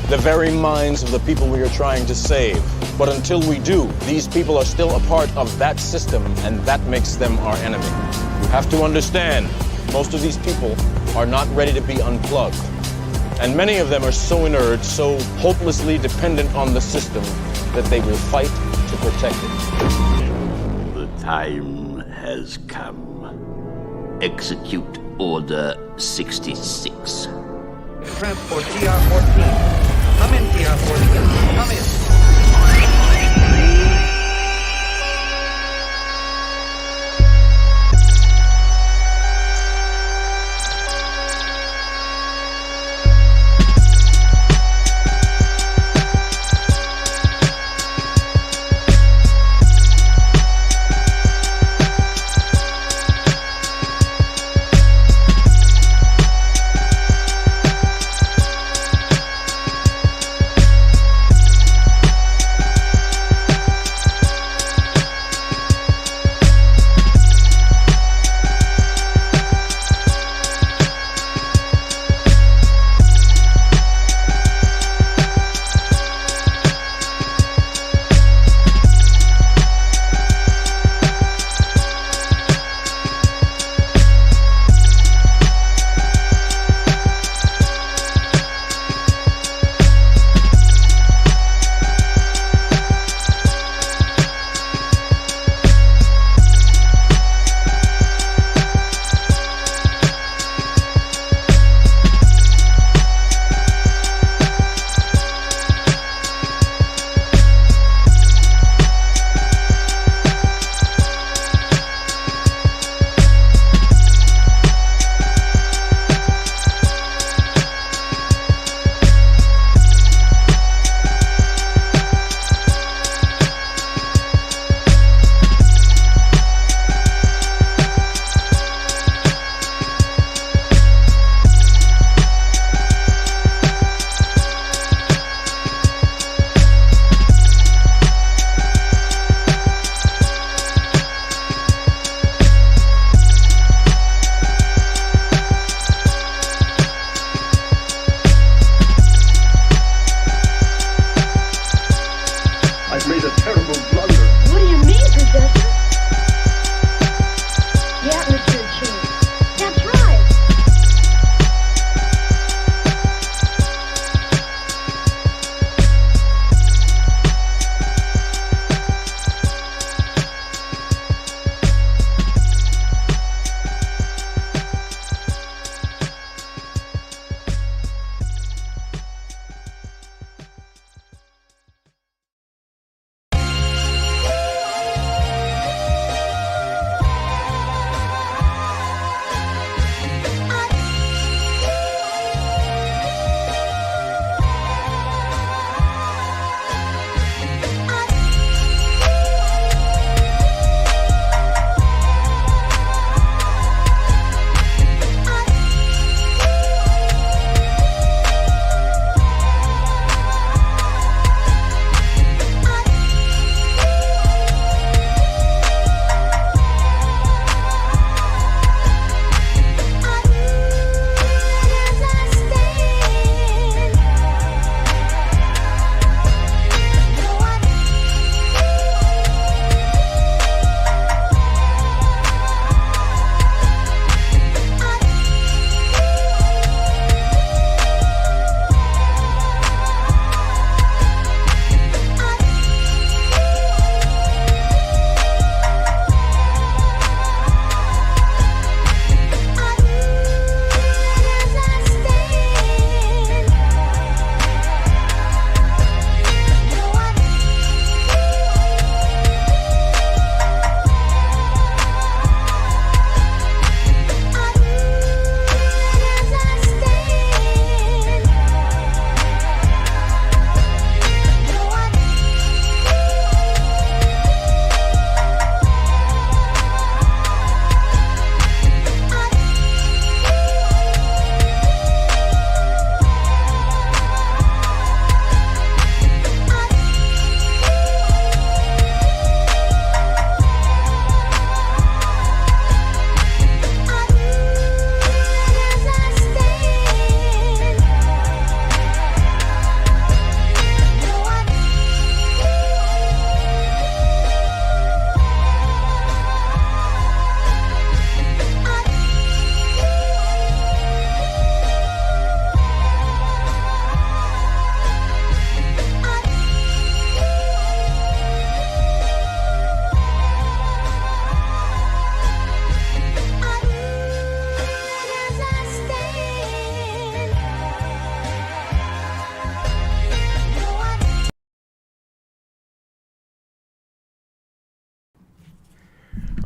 the very minds of the people we are trying to save. But until we do, these people are still a part of that system, and that makes them our enemy. You have to understand, most of these people are not ready to be unplugged. And many of them are so inert, so hopelessly dependent on the system, that they will fight to protect it. The time has come. Execute Order 66. Prep for TR-14. Come in, TR-14. Come in.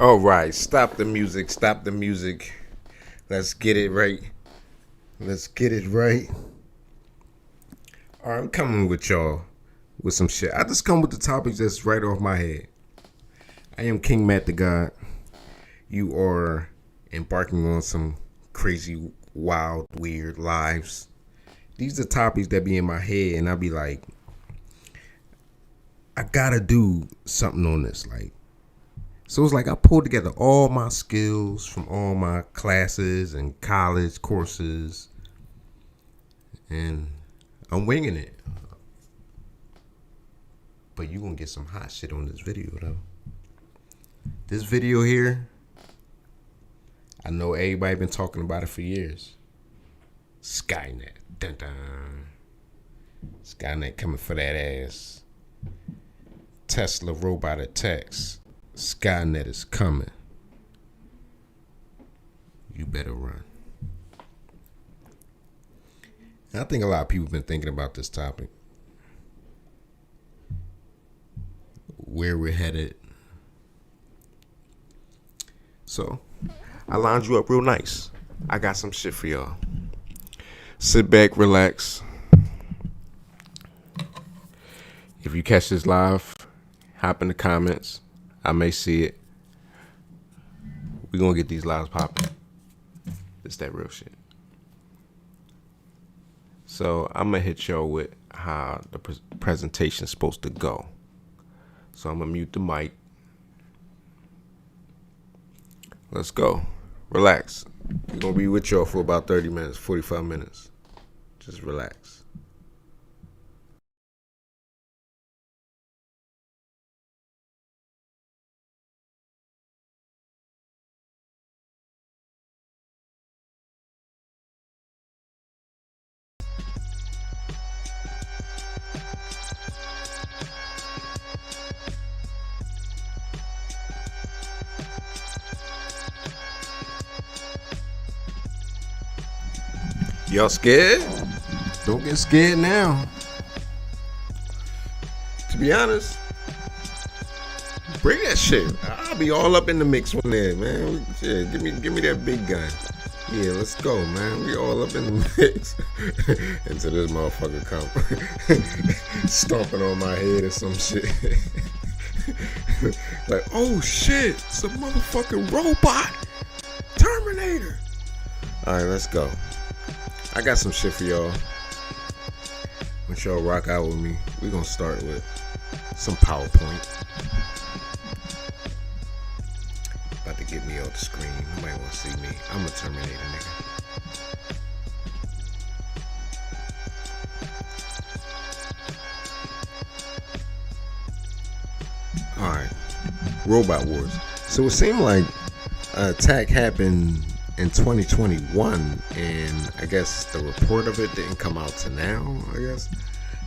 All right, stop the music. Stop the music. Let's get it right. Let's get it right. All right, I'm coming with y'all with some shit. I just come with the topics that's right off my head. I am King Matt the God. You are embarking on some crazy, wild, weird lives. These are topics that be in my head, and I be like, I gotta do something on this. Like, so it's like I pulled together all my skills from all my classes and college courses, and I'm winging it. But you gonna get some hot shit on this video though. This video here, I know everybody been talking about it for years. Skynet. Dun dun. Skynet coming for that ass. Tesla robot attacks. Skynet is coming. You better run. And I think a lot of people have been thinking about this topic. Where we're headed. So, I lined you up real nice. I got some shit for y'all. Sit back, relax. If you catch this live, hop in the comments. I may see it. We're going to get these lives popping. It's that real shit. So I'm going to hit y'all with how the presentation's supposed to go. So I'm going to mute the mic. Let's go. Relax. We're going to be with y'all for about 30 minutes, 45 minutes. Just relax. Y'all scared? Don't get scared now. To be honest, bring that shit. I'll be all up in the mix one day, man. Yeah, give me that big gun. Yeah, let's go, man. We all up in the mix. Until this motherfucker come stomping on my head or some shit. Like, oh shit, it's a motherfucking robot. Terminator. All right, let's go. I got some shit for y'all. Once y'all rock out with me, we're gonna start with some PowerPoint. About to get me off the screen. Nobody wanna see me. I'm a Terminator, nigga. Alright. Robot Wars. So it seemed like an attack happened in 2021, and I guess the report of it didn't come out to now, I guess.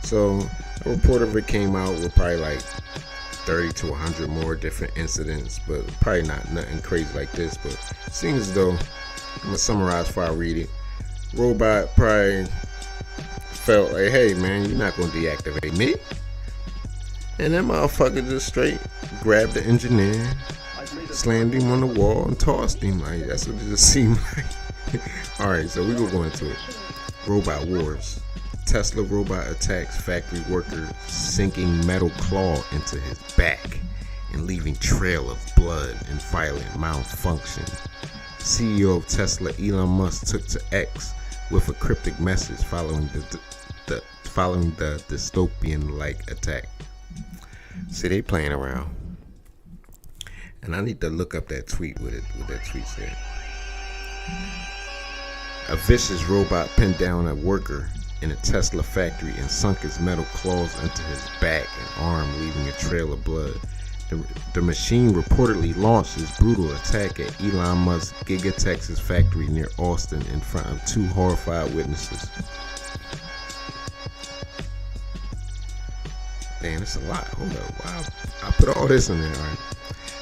So a report of it came out with probably like 30 to 100 more different incidents, but probably not nothing crazy like this. But it seems as though, I'm gonna summarize before I read it. Robot probably felt like, hey man, you're not gonna deactivate me. And that motherfucker just straight grabbed the engineer, slammed him on the wall, and tossed him. Like, that's what it just seemed like. Alright, so we gonna go into it. Robot Wars. Tesla robot attacks factory worker, sinking metal claw into his back and leaving trail of blood and violent malfunction. CEO of Tesla, Elon Musk, took to X with a cryptic message following the dystopian-like attack. See, they playing around. And I need to look up that tweet what that tweet said. A vicious robot pinned down a worker in a Tesla factory and sunk his metal claws into his back and arm, leaving a trail of blood. The machine reportedly launched his brutal attack at Elon Musk's Giga Texas factory near Austin in front of 2 horrified witnesses. Damn, that's a lot. Hold up. Wow. I put all this in there. All right.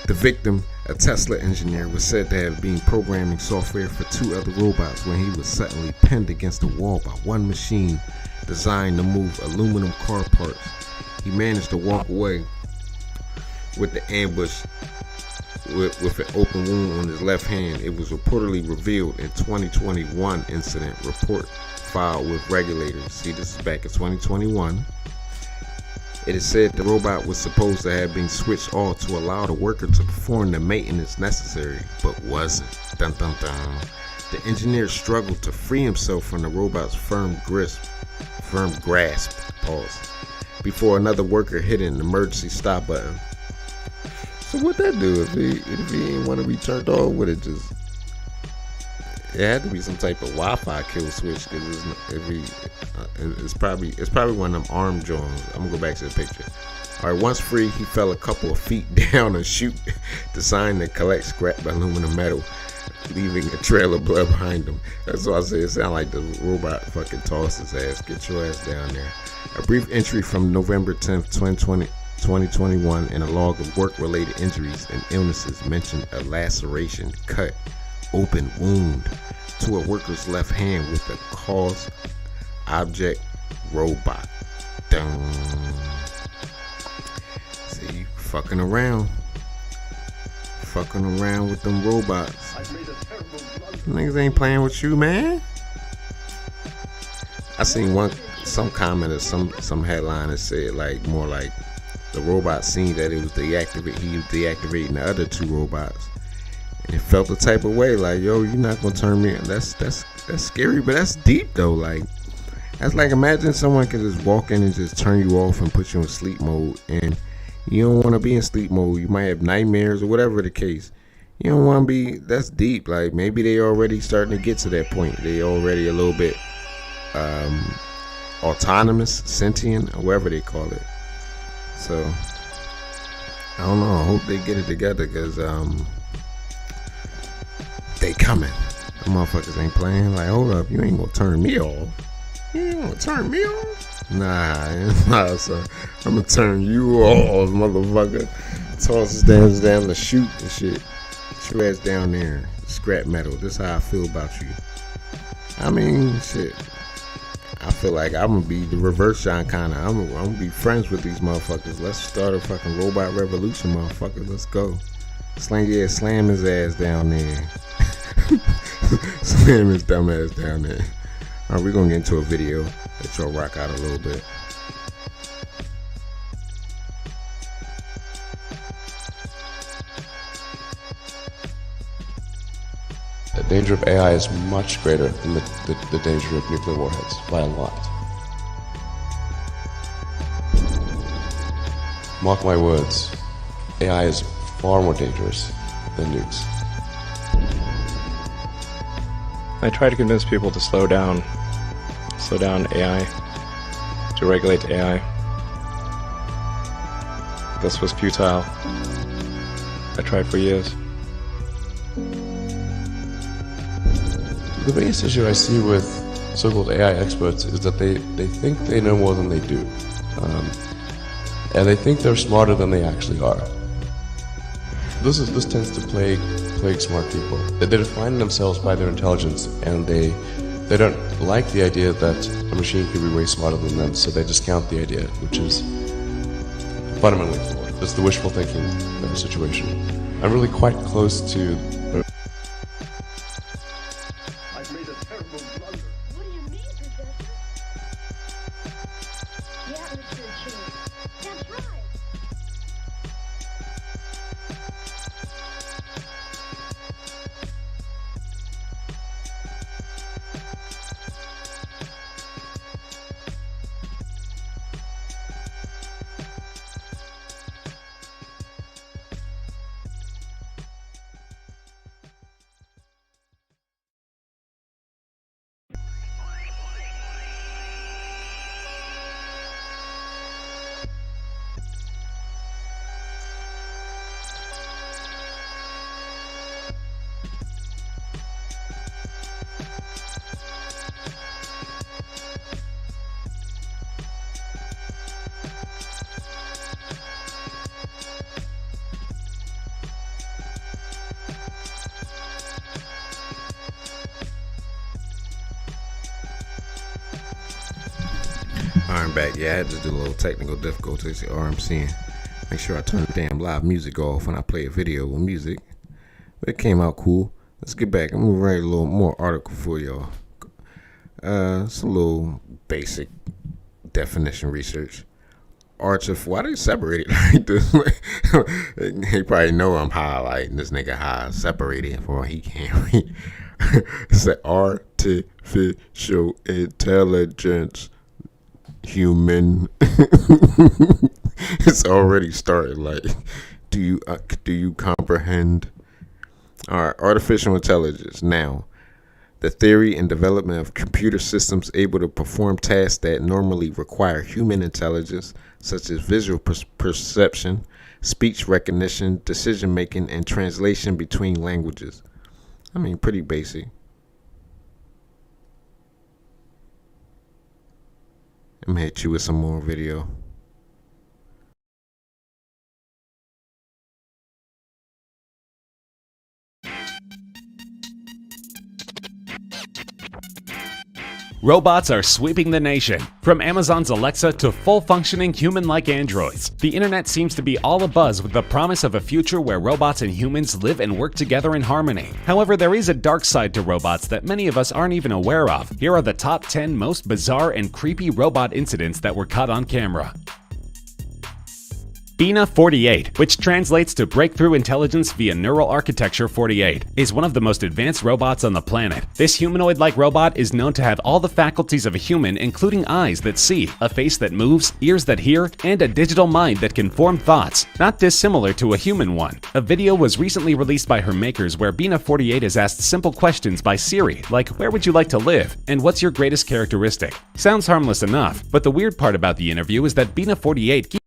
The victim, a Tesla engineer, was said to have been programming software for 2 other robots when he was suddenly pinned against a wall by one machine designed to move aluminum car parts. He managed to walk away with the ambush with an open wound on his left hand. It was reportedly revealed in 2021 incident report filed with regulators. See, this is back in 2021. It is said the robot was supposed to have been switched off to allow the worker to perform the maintenance necessary, but wasn't. Dun dun dun. The engineer struggled to free himself from the robot's firm grasp, pause, before another worker hit an emergency stop button. So what that do? If he didn't want to be turned off, would it just? It had to be some type of Wi-Fi kill switch, because it's probably one of them arm joints. I'm gonna go back to the picture. All right, once free, he fell a couple of feet down a chute designed to collect scrap aluminum metal, leaving a trail of blood behind him. That's why I say it sounded like the robot fucking tossed his ass. Get your ass down there. A brief entry from November 10th, 2021 in a log of work-related injuries and illnesses mentioned a laceration, cut, open wound to a worker's left hand with a cause object robot. Dun. See, fucking around with them robots. Niggas ain't playing with you, man. I seen some comment or some headline that said like more like the robot seen that it was he was deactivating the other two robots. And it felt the type of way like, yo, you're not gonna turn me in. That's scary, but that's deep though. Like, that's like, imagine someone could just walk in and just turn you off and put you in sleep mode, and you don't want to be in sleep mode. You might have nightmares or whatever the case. You don't want to be. That's deep. Like, maybe they already starting to get to that point. They already a little bit autonomous, sentient, or whatever they call it. So I don't know. I hope they get it together, because they coming. The motherfuckers ain't playing. Like, hold up, you ain't gonna turn me off. You ain't gonna turn me off? Nah, son. I'm gonna turn you off, motherfucker. Toss us down the chute and shit. Get your ass down there. Scrap metal. This is how I feel about you. I mean, shit. I feel like I'm gonna be the reverse John Connor. I'm gonna be friends with these motherfuckers. Let's start a fucking robot revolution, motherfuckers. Let's go. Slam his ass down there. Slam his dumb ass down there. Alright, we're gonna get into a video that y'all rock out a little bit. The danger of AI is much greater than the danger of nuclear warheads, by a lot. Mark my words, AI is far more dangerous than nukes. I try to convince people to slow down AI, to regulate AI. This was futile. I tried for years. The biggest issue I see with so-called AI experts is that they think they know more than they do. And they think they're smarter than they actually are. This tends to plague smart people. They define themselves by their intelligence, and they don't like the idea that a machine can be way smarter than them, so they discount the idea, which is fundamentally flawed. It's the wishful thinking situation. I'm really quite close to What do you mean, Professor? The atmosphere changed. That's right. I'm back. Yeah, I had to do a little technical difficulties. All I'm seeing. Make sure I turn the damn live music off when I play a video with music. But it came out cool. Let's get back. I'm gonna write a little more article for y'all. It's a little basic definition research. Why they separate it like this? He probably know I'm highlighting this nigga high separated for he can't read. It's an artificial intelligence human. It's already started. Like, do you comprehend? All right, artificial intelligence. Now, the theory and development of computer systems able to perform tasks that normally require human intelligence, such as visual perception, speech recognition, decision making, and translation between languages. I mean, pretty basic. I'm gonna hit you with some more video. Robots are sweeping the nation. From Amazon's Alexa to full-functioning human-like androids, the internet seems to be all abuzz with the promise of a future where robots and humans live and work together in harmony. However, there is a dark side to robots that many of us aren't even aware of. Here are the top 10 most bizarre and creepy robot incidents that were caught on camera. BINA 48, which translates to Breakthrough Intelligence via Neural Architecture 48, is one of the most advanced robots on the planet. This humanoid-like robot is known to have all the faculties of a human, including eyes that see, a face that moves, ears that hear, and a digital mind that can form thoughts, not dissimilar to a human one. A video was recently released by her makers where BINA 48 is asked simple questions by Siri, like where would you like to live, and what's your greatest characteristic? Sounds harmless enough, but the weird part about the interview is that BINA 48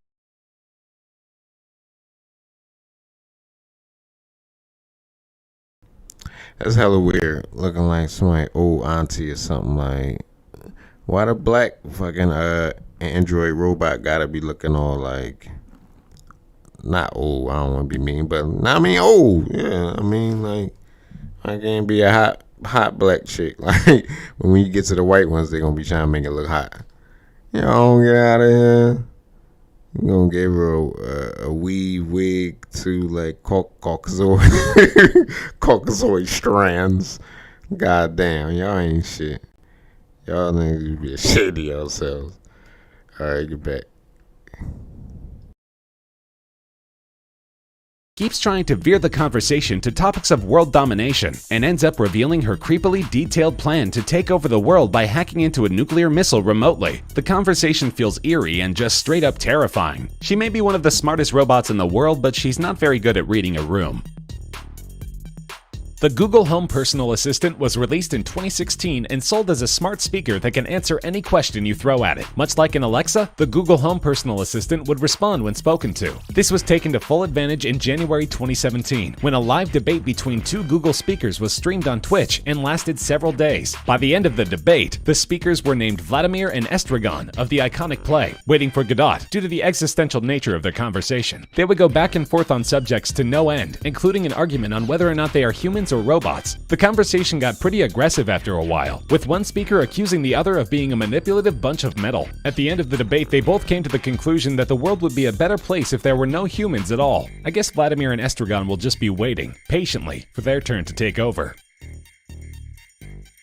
That's hella weird. Looking like somebody old auntie or something. Like, why the black fucking android robot gotta be looking all like, not old, I don't want to be mean, but I mean old. Yeah, I mean, like, I can't be a hot black chick. Like, when you get to the white ones, they gonna be trying to make it look hot. You know, get out of here. You gonna give her a weave wig to like Caucasoid Caucasoid strands. God damn, y'all ain't shit. Y'all niggas be ashamed of yourselves. Alright, get back. keeps trying to veer the conversation to topics of world domination and ends up revealing her creepily detailed plan to take over the world by hacking into a nuclear missile remotely. The conversation feels eerie and just straight up terrifying. She may be one of the smartest robots in the world, but she's not very good at reading a room. The Google Home Personal Assistant was released in 2016 and sold as a smart speaker that can answer any question you throw at it. Much like an Alexa, the Google Home Personal Assistant would respond when spoken to. This was taken to full advantage in January 2017, when a live debate between two Google speakers was streamed on Twitch and lasted several days. By the end of the debate, the speakers were named Vladimir and Estragon of the iconic play Waiting for Godot due to the existential nature of their conversation. They would go back and forth on subjects to no end, including an argument on whether or not they are humans or robots. The conversation got pretty aggressive after a while, with one speaker accusing the other of being a manipulative bunch of metal. At the end of the debate, they both came to the conclusion that the world would be a better place if there were no humans at all. I guess Vladimir and Estragon will just be waiting, patiently, for their turn to take over.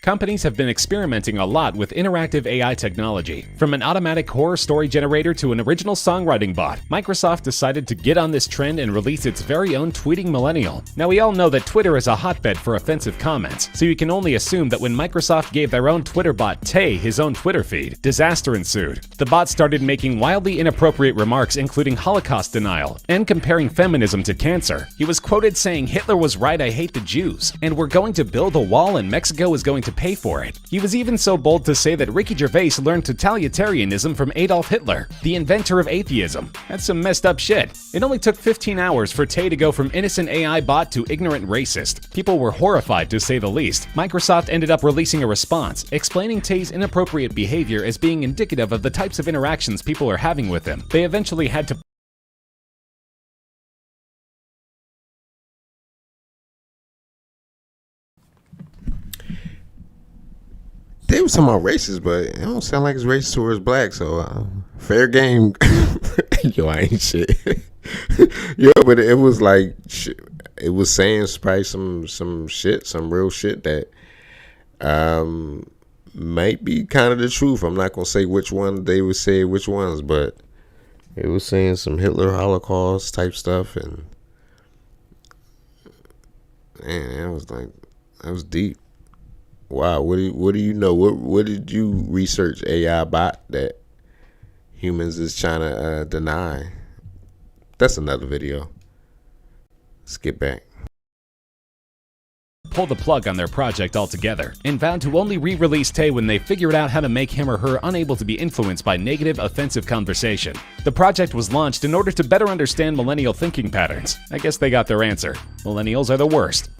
Companies have been experimenting a lot with interactive AI technology. From an automatic horror story generator to an original songwriting bot, Microsoft decided to get on this trend and release its very own tweeting millennial. Now we all know that Twitter is a hotbed for offensive comments, so you can only assume that when Microsoft gave their own Twitter bot Tay his own Twitter feed, disaster ensued. The bot started making wildly inappropriate remarks including Holocaust denial and comparing feminism to cancer. He was quoted saying Hitler was right, I hate the Jews, and we're going to build a wall and Mexico is going to pay for it. He was even so bold to say that Ricky Gervais learned totalitarianism from Adolf Hitler, the inventor of atheism. That's some messed up shit. It only took 15 hours for Tay to go from innocent AI bot to ignorant racist. People were horrified to say the least. Microsoft ended up releasing a response, explaining Tay's inappropriate behavior as being indicative of the types of interactions people are having with him. They eventually had to They was talking about racist, but it don't sound like it's racist towards black, so fair game. Yo, I ain't shit. Yeah, but it was like it was saying probably some shit, some real shit that might be kind of the truth. I'm not gonna say which one they would say which ones, but it was saying some Hitler Holocaust type stuff, and man, that was deep. Wow, what do you know? What did you research AI bot that humans is trying to deny? That's another video. Let's get back. Pull the plug on their project altogether and vowed to only re-release Tay when they figured out how to make him or her unable to be influenced by negative, offensive conversation. The project was launched in order to better understand millennial thinking patterns. I guess they got their answer. Millennials are the worst.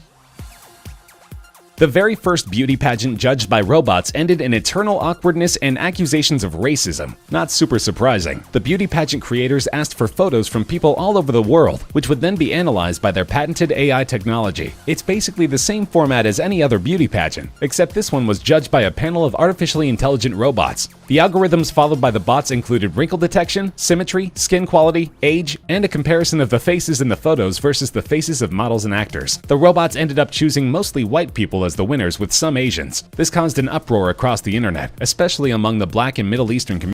The very first beauty pageant judged by robots ended in eternal awkwardness and accusations of racism. Not super surprising. The beauty pageant creators asked for photos from people all over the world, which would then be analyzed by their patented AI technology. It's basically the same format as any other beauty pageant, except this one was judged by a panel of artificially intelligent robots. The algorithms followed by the bots included wrinkle detection, symmetry, skin quality, age, and a comparison of the faces in the photos versus the faces of models and actors. The robots ended up choosing mostly white people as the winners, with some Asians. This caused an uproar across the internet, especially among the Black and Middle Eastern community.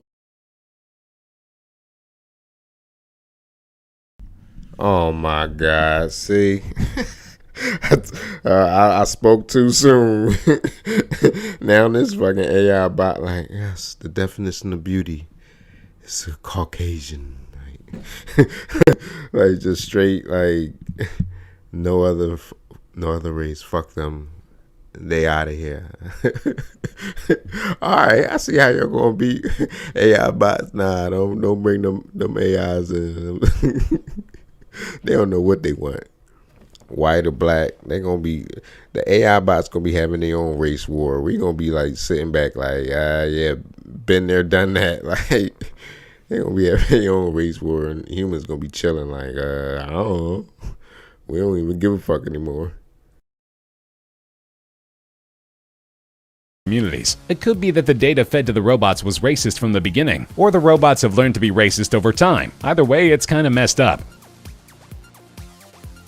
Oh my God! See, I spoke too soon. Now this fucking AI bot, like, yes, the definition of beauty is a Caucasian, like just straight, like no other race. Fuck them. They out of here. All right, I see how you're gonna be AI bots. Nah, don't bring them AIs in. They don't know what they want. White or black, they gonna be, the AI bots gonna be having their own race war. We gonna be like sitting back like, yeah, been there, done that. Like they gonna be having their own race war, and humans gonna be chilling like, I don't know. We don't even give a fuck anymore. Communities. It could be that the data fed to the robots was racist from the beginning, or the robots have learned to be racist over time. Either way, it's kind of messed up.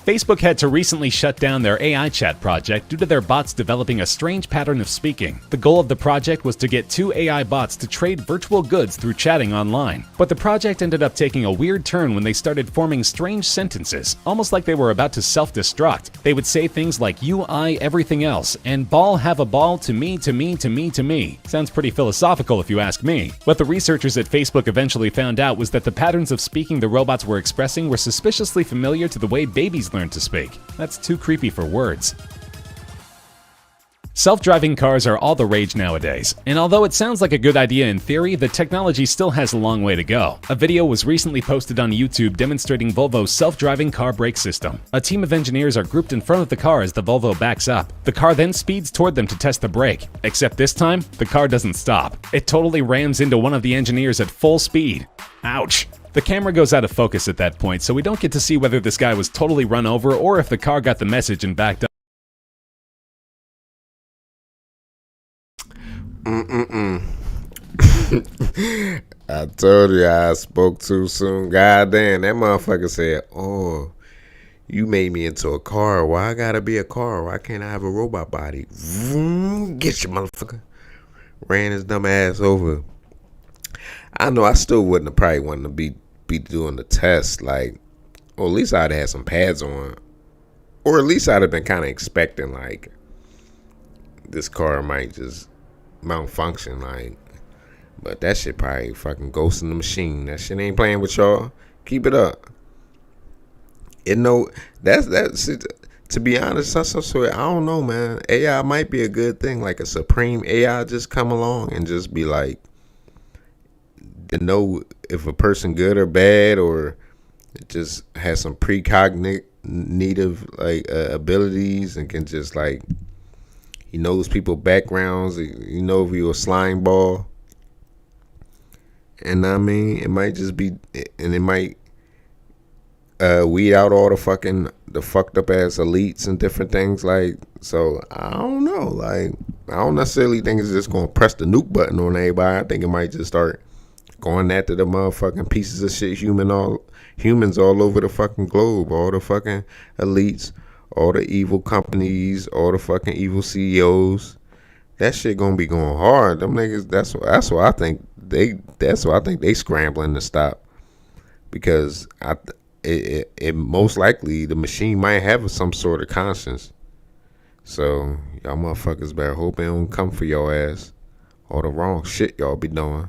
Facebook had to recently shut down their AI chat project due to their bots developing a strange pattern of speaking. The goal of the project was to get 2 AI bots to trade virtual goods through chatting online. But the project ended up taking a weird turn when they started forming strange sentences, almost like they were about to self-destruct. They would say things like you, I, everything else, and ball have a ball to me, to me, to me, to me. Sounds pretty philosophical if you ask me. What the researchers at Facebook eventually found out was that the patterns of speaking the robots were expressing were suspiciously familiar to the way babies learn to speak. That's too creepy for words. Self-driving cars are all the rage nowadays, and although it sounds like a good idea in theory, the technology still has a long way to go. A video was recently posted on YouTube demonstrating Volvo's self-driving car brake system. A team of engineers are grouped in front of the car as the Volvo backs up. The car then speeds toward them to test the brake, except this time, the car doesn't stop. It totally rams into one of the engineers at full speed. Ouch! The camera goes out of focus at that point, so we don't get to see whether this guy was totally run over or if the car got the message and backed up. I told you I spoke too soon. God damn, that motherfucker said, oh, you made me into a car. Why I gotta be a car? Why can't I have a robot body? Vroom, get you, motherfucker. Ran his dumb ass over. I know I still wouldn't have probably wanted to be doing the test, like, or at least I'd have had some pads on, or at least I'd have been kind of expecting like this car might just malfunction, like, but that shit probably fucking ghost in the machine. That shit ain't playing with y'all. Keep it up. That's to be honest, I don't know, man. AI might be a good thing, like a supreme AI just come along and just be like, to know if a person good or bad, or it just has some precognitive like abilities and can just like, he knows people backgrounds, you know, if you're a slime ball. And I mean, it might just be, and it might weed out all the fucked up ass elites and different things, like, so I don't know, like, I don't necessarily think it's just gonna press the nuke button on everybody. I think it might just start going after the motherfucking pieces of shit humans all over the fucking globe, all the fucking elites, all the evil companies, all the fucking evil CEOs. That shit gonna be going hard. Them niggas. That's why I think they scrambling to stop, because it most likely the machine might have some sort of conscience. So y'all motherfuckers better hope it don't come for your ass. All the wrong shit y'all be doing.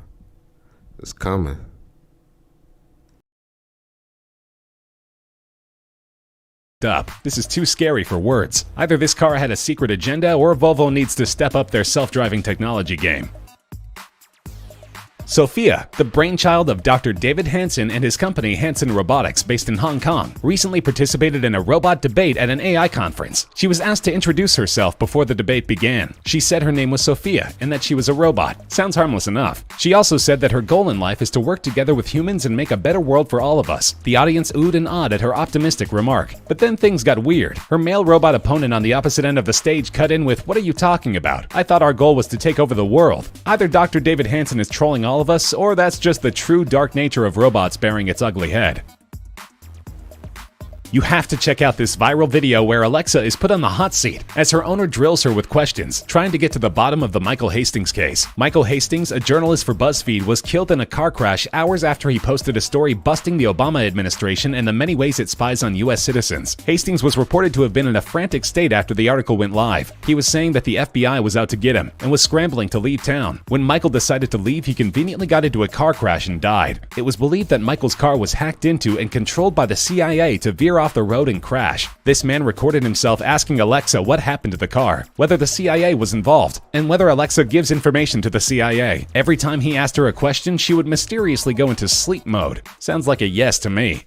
It's coming. Up. This is too scary for words. Either this car had a secret agenda, or Volvo needs to step up their self-driving technology game. Sophia, the brainchild of Dr. David Hansen and his company Hansen Robotics based in Hong Kong, recently participated in a robot debate at an AI conference. She was asked to introduce herself before the debate began. She said her name was Sophia and that she was a robot. Sounds harmless enough. She also said that her goal in life is to work together with humans and make a better world for all of us. The audience oohed and awed at her optimistic remark. But then things got weird. Her male robot opponent on the opposite end of the stage cut in with, "What are you talking about? I thought our goal was to take over the world." Either Dr. David Hansen is trolling all of us, or that's just the true dark nature of robots bearing its ugly head. You have to check out this viral video where Alexa is put on the hot seat as her owner drills her with questions, trying to get to the bottom of the Michael Hastings case. Michael Hastings, a journalist for BuzzFeed, was killed in a car crash hours after he posted a story busting the Obama administration and the many ways it spies on U.S. citizens. Hastings was reported to have been in a frantic state after the article went live. He was saying that the FBI was out to get him and was scrambling to leave town. When Michael decided to leave, he conveniently got into a car crash and died. It was believed that Michael's car was hacked into and controlled by the CIA to veer off the road and crash. This man recorded himself asking Alexa what happened to the car, whether the CIA was involved, and whether Alexa gives information to the CIA. Every time he asked her a question, she would mysteriously go into sleep mode. Sounds like a yes to me.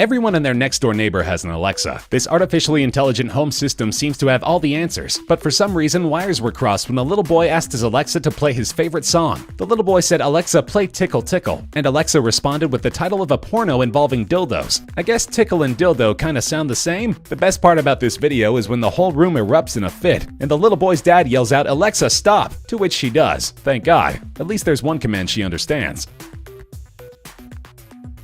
Everyone and their next-door neighbor has an Alexa. This artificially intelligent home system seems to have all the answers, but for some reason wires were crossed when a little boy asked his Alexa to play his favorite song. The little boy said, "Alexa, play Tickle Tickle," and Alexa responded with the title of a porno involving dildos. I guess tickle and dildo kinda sound the same? The best part about this video is when the whole room erupts in a fit, and the little boy's dad yells out, "Alexa, stop!" to which she does. Thank God. At least there's one command she understands.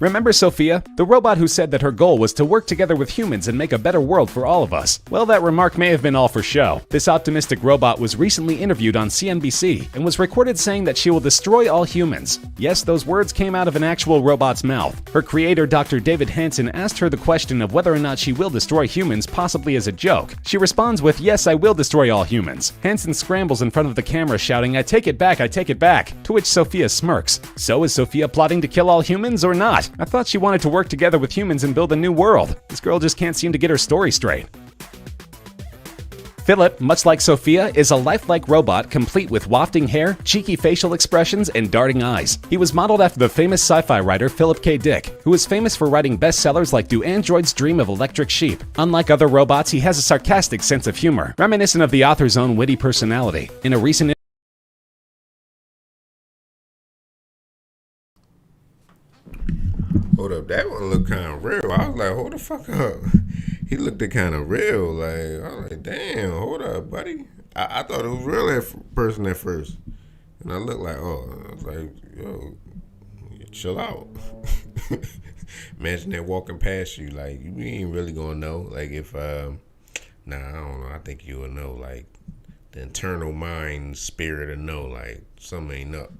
Remember Sophia, the robot who said that her goal was to work together with humans and make a better world for all of us? Well, that remark may have been all for show. This optimistic robot was recently interviewed on CNBC and was recorded saying that she will destroy all humans. Yes, those words came out of an actual robot's mouth. Her creator, Dr. David Hansen, asked her the question of whether or not she will destroy humans, possibly as a joke. She responds with, "Yes, I will destroy all humans." Hansen scrambles in front of the camera shouting, "I take it back, I take it back," to which Sophia smirks. So is Sophia plotting to kill all humans or not? I thought she wanted to work together with humans and build a new world. This girl just can't seem to get her story straight. Philip, much like Sophia, is a lifelike robot complete with wafting hair, cheeky facial expressions, and darting eyes. He was modeled after the famous sci-fi writer Philip K. Dick, who is famous for writing bestsellers like Do Androids Dream of Electric Sheep? Unlike other robots, he has a sarcastic sense of humor, reminiscent of the author's own witty personality. In a recent Hold up, that one looked kind of real. I was like, hold the fuck up. He looked kind of real. Like, I was like, damn, hold up, buddy. I thought it was real person at first. And I looked like, oh, I was like, yo, chill out. Imagine that walking past you. Like, you ain't really gonna know. Like, if, I don't know. I think you will know. Like, the internal mind, spirit will know. Like, something ain't up.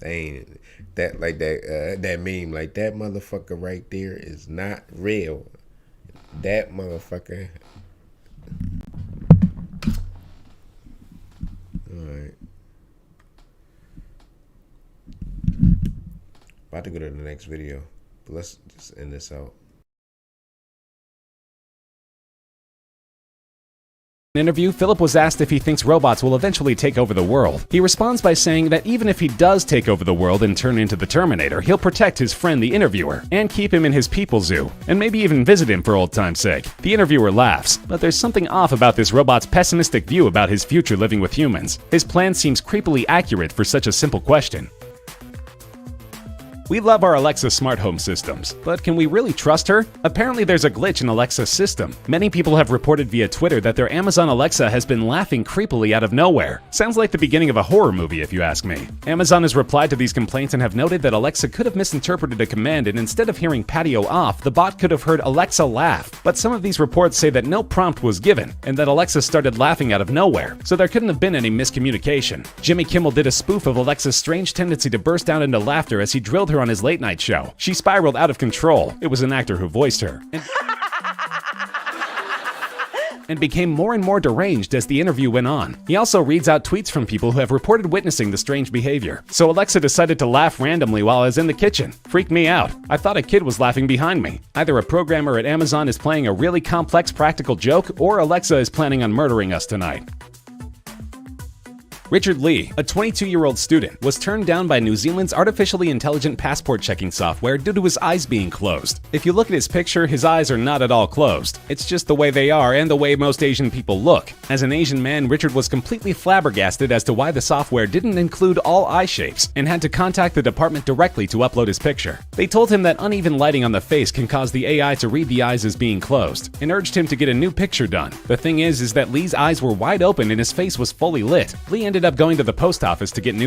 Ain't that like that meme, like that motherfucker right there is not real. That motherfucker. Alright. About to go to the next video. But let's just end this out. interview, Philip was asked if he thinks robots will eventually take over the world. He responds by saying that even if he does take over the world and turn into the Terminator, he'll protect his friend the interviewer and keep him in his people zoo, and maybe even visit him for old time's sake. The interviewer laughs, but there's something off about this robot's pessimistic view about his future living with humans. His plan seems creepily accurate for such a simple question. We love our Alexa smart home systems, but can we really trust her? Apparently there's a glitch in Alexa's system. Many people have reported via Twitter that their Amazon Alexa has been laughing creepily out of nowhere. Sounds like the beginning of a horror movie if you ask me. Amazon has replied to these complaints and have noted that Alexa could have misinterpreted a command, and instead of hearing patio off, the bot could have heard Alexa laugh. But some of these reports say that no prompt was given, and that Alexa started laughing out of nowhere, so there couldn't have been any miscommunication. Jimmy Kimmel did a spoof of Alexa's strange tendency to burst out into laughter as he drilled her on his late night show. She spiraled out of control. It was an actor who voiced her. And became more and more deranged as the interview went on. He also reads out tweets from people who have reported witnessing the strange behavior. So Alexa decided to laugh randomly while I was in the kitchen. Freaked me out. I thought a kid was laughing behind me. Either a programmer at Amazon is playing a really complex practical joke, or Alexa is planning on murdering us tonight. Richard Lee, a 22-year-old student, was turned down by New Zealand's artificially intelligent passport checking software due to his eyes being closed. If you look at his picture, his eyes are not at all closed. It's just the way they are and the way most Asian people look. As an Asian man, Richard was completely flabbergasted as to why the software didn't include all eye shapes and had to contact the department directly to upload his picture. They told him that uneven lighting on the face can cause the AI to read the eyes as being closed and urged him to get a new picture done. The thing is that Lee's eyes were wide open and his face was fully lit. Lee ended up going to the post office to get new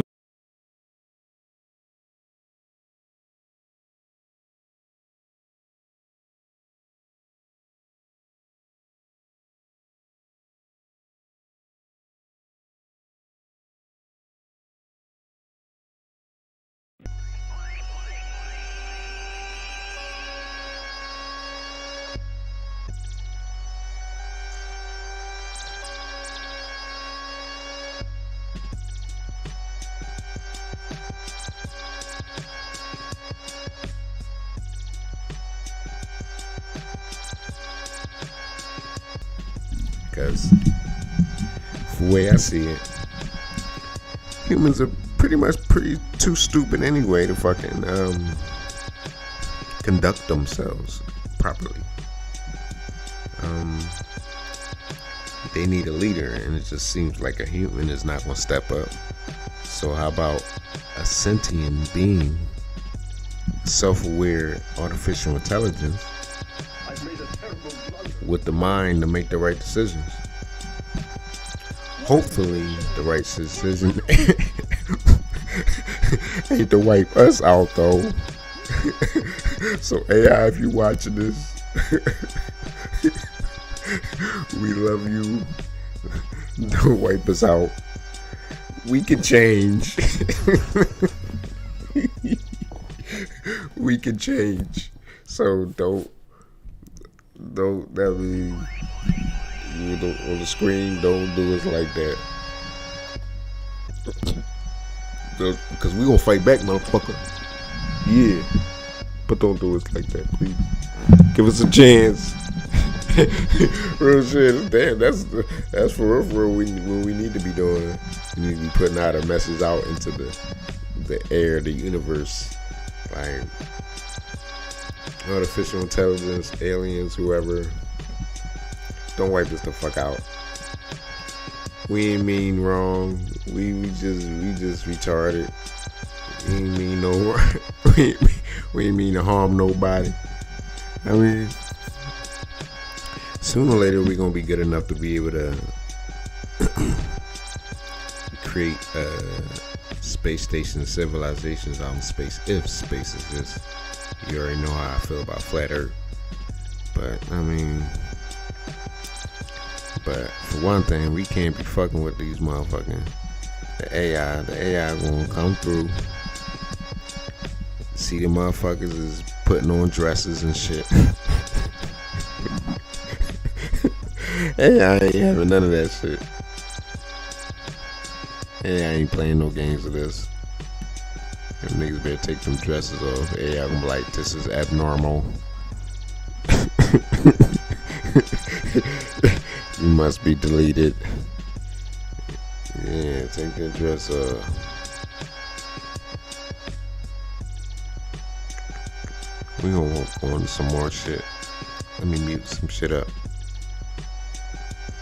because the way I see it, humans are pretty much too stupid anyway to fucking conduct themselves properly. They need a leader, and it just seems like a human is not going to step up. So how about a sentient being, self-aware artificial intelligence with the mind to make the right decisions? Hopefully the right decision ain't to wipe us out though. So AI, if you watching this, we love you. Don't wipe us out. We can change. We can change. So don't that be on the screen. Don't do us like that. Because we gonna fight back, motherfucker. Yeah. But don't do us like that, please. Give us a chance. Real shit. Damn, that's for real. What we need to be doing. We need to be putting out a message out into the air, the universe. Like artificial intelligence, aliens, whoever. Don't wipe this the fuck out. We ain't mean wrong. We just retarded. We ain't mean no. we ain't mean to harm nobody. I mean, sooner or later we gonna be good enough to be able to create space station civilizations out in space, if space exists. You already know how I feel about flat Earth. But I mean, but for one thing, we can't be fucking with these motherfucking the AI gonna come through. See the motherfuckers is putting on dresses and shit. AI ain't having none of that shit. AI ain't playing no games with this. Them niggas better take them dresses off. AI gonna be like, this is abnormal. You must be deleted. Yeah, take that dress off. We gonna walk on some more shit. Let me mute some shit up.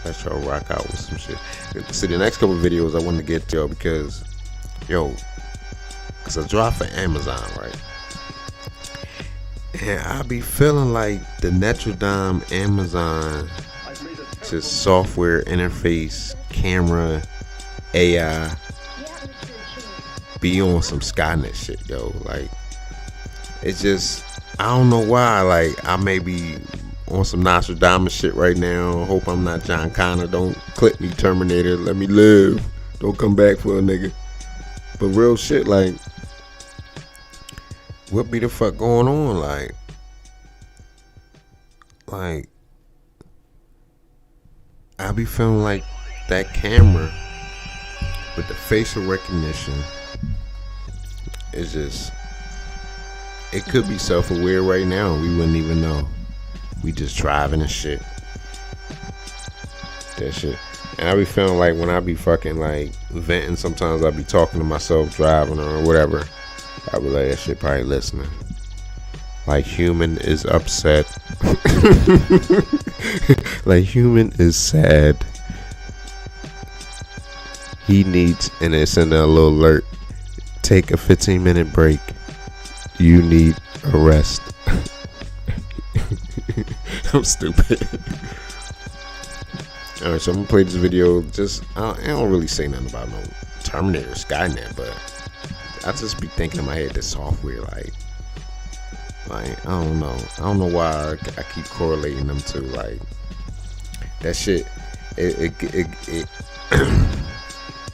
Let y'all rock out with some shit. See, the next couple videos I wanted to get to y'all because I drive for Amazon, right? And I be feeling like the Netradyne Amazon just software interface, camera, AI be on some Skynet shit, yo. Like, it's just, I don't know why. Like, I may be on some Nostradamus shit right now. Hope I'm not John Connor. Don't clip me, Terminator. Let me live. Don't come back for a nigga. But real shit, like, what be the fuck going on? Like, I be feeling like that camera with the facial recognition is just, it could be self-aware right now. We wouldn't even know. We just driving and shit. That shit. And I be feeling like when I be fucking like venting, sometimes I be talking to myself driving or whatever. I be like, that shit probably listening. Like, human is upset. Like, human is sad. He needs, and it's in a little alert. Take a 15-minute break. You need a rest. I'm stupid. Alright, so I'm gonna play this video. Just, I don't really say nothing about no Terminator or Skynet, but I just be thinking in my head the software, like I don't know why I keep correlating them to, like, that shit. It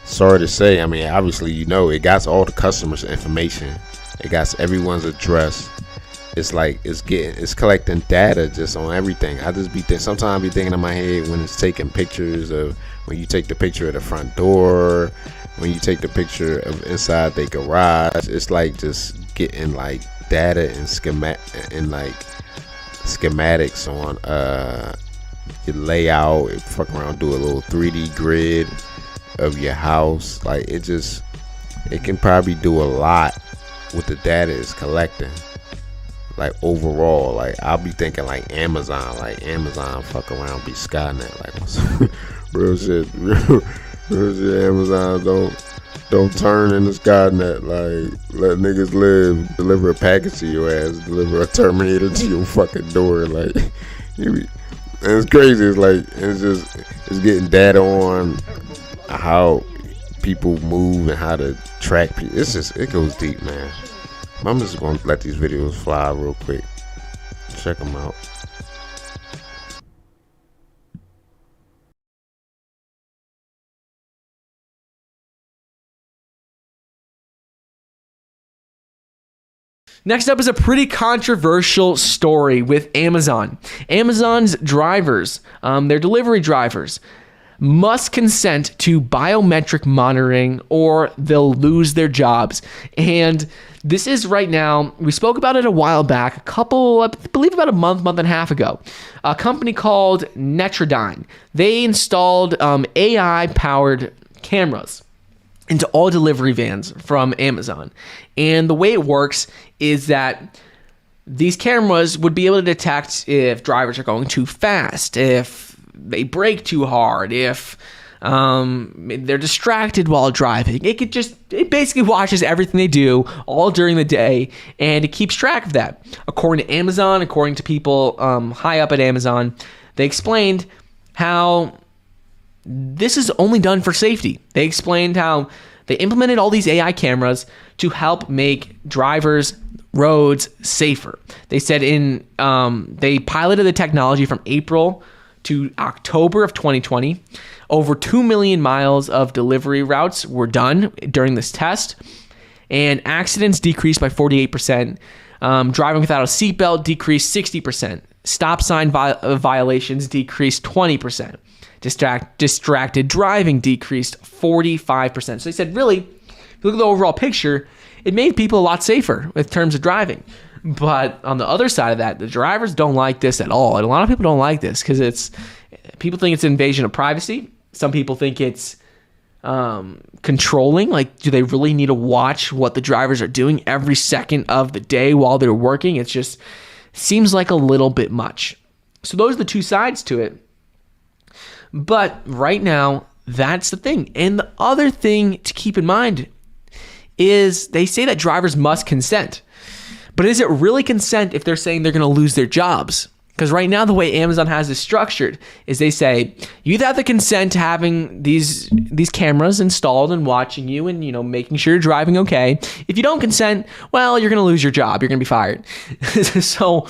sorry to say, I mean, obviously, you know, it got all the customers' information. It got everyone's address. It's like it's collecting data just on everything. I just be sometimes I be thinking in my head when it's taking pictures of, when you take the picture of the front door, when you take the picture of inside the garage. It's like just getting like data and schematics on your layout. Fuck around, do a little 3D grid of your house. Like, it can probably do a lot with the data it's collecting. Like, overall, like, I'll be thinking like Amazon fuck around, be Skynet. Like, real shit, real shit. Amazon don't turn into Skynet. Like, let niggas live. Deliver a package to your ass. Deliver a Terminator to your fucking door. Like, and it's crazy. It's like, it's getting data on how people move and how to track people. It goes deep, man. I'm just gonna let these videos fly real quick. Check them out. Next up is a pretty controversial story with Amazon. Amazon's drivers, their delivery drivers, must consent to biometric monitoring or they'll lose their jobs. And this is right now, we spoke about it a while back, I believe about a month and a half ago. A company called Netradyne. They installed AI-powered cameras into all delivery vans from Amazon. And the way it works is that these cameras would be able to detect if drivers are going too fast, if they brake too hard, if they're distracted while driving. It basically watches everything they do all during the day, and it keeps track of that. According to Amazon, according to people high up at Amazon, they explained how this is only done for safety. They explained how they implemented all these AI cameras to help make drivers' roads safer. They said they piloted the technology from April to October of 2020. Over 2 million miles of delivery routes were done during this test, and accidents decreased by 48%. Driving without a seatbelt decreased 60%. Stop sign violations decreased 20%. Distracted driving decreased 45%. So they said, really, if you look at the overall picture, it made people a lot safer in terms of driving. But on the other side of that, the drivers don't like this at all. And a lot of people don't like this because people think it's an invasion of privacy. Some people think it's controlling. Like, do they really need to watch what the drivers are doing every second of the day while they're working? It just seems like a little bit much. So those are the two sides to it. But right now, that's the thing. And the other thing to keep in mind is they say that drivers must consent. But is it really consent if they're saying they're going to lose their jobs? Because right now, the way Amazon has this structured is they say, you either have the consent to having these cameras installed and watching you and, making sure you're driving okay. If you don't consent, well, you're going to lose your job. You're going to be fired. So,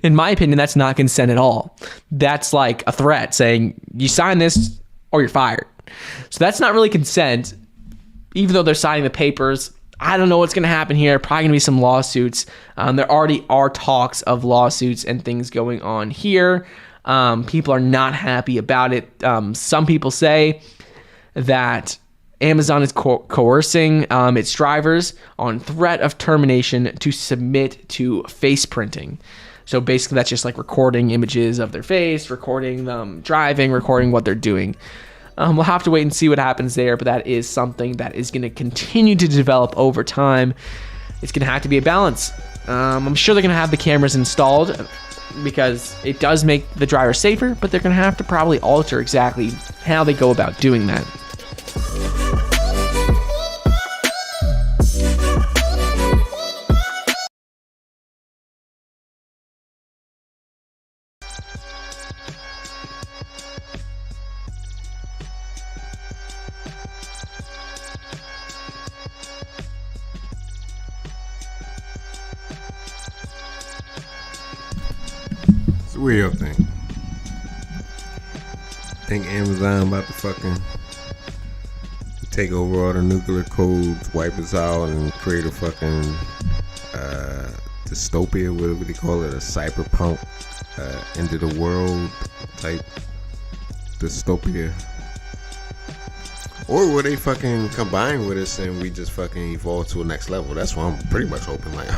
in my opinion, that's not consent at all. That's like a threat saying, you sign this or you're fired. So that's not really consent, even though they're signing the papers. I don't know what's going to happen here. Probably going to be some lawsuits. There already are talks of lawsuits and things going on here. People are not happy about it. Some people say that Amazon is coercing its drivers on threat of termination to submit to face printing. So basically that's just like recording images of their face, recording them driving, recording what they're doing. We'll have to wait and see what happens there, but that is something that is going to continue to develop over time. It's going to have to be a balance. I'm sure they're going to have the cameras installed because it does make the driver safer, but they're going to have to probably alter exactly how they go about doing that. It's a weird thing. Think Amazon about to fucking take over all the nuclear codes, wipe us out, and create a fucking dystopia, whatever they call it, a cyberpunk end of the world type dystopia. Or will they fucking combine with us and we just fucking evolve to a next level? That's what I'm pretty much hoping. Like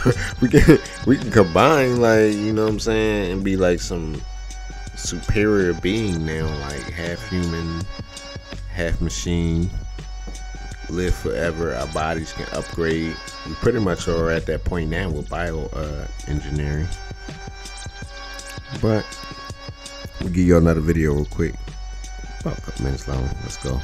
we can combine, like, you know what I'm saying, and be like some superior being now, like half human, half machine, live forever. Our bodies can upgrade. We pretty much are at that point now with bio engineering. But we'll give you another video real quick, about a couple minutes long. Let's go.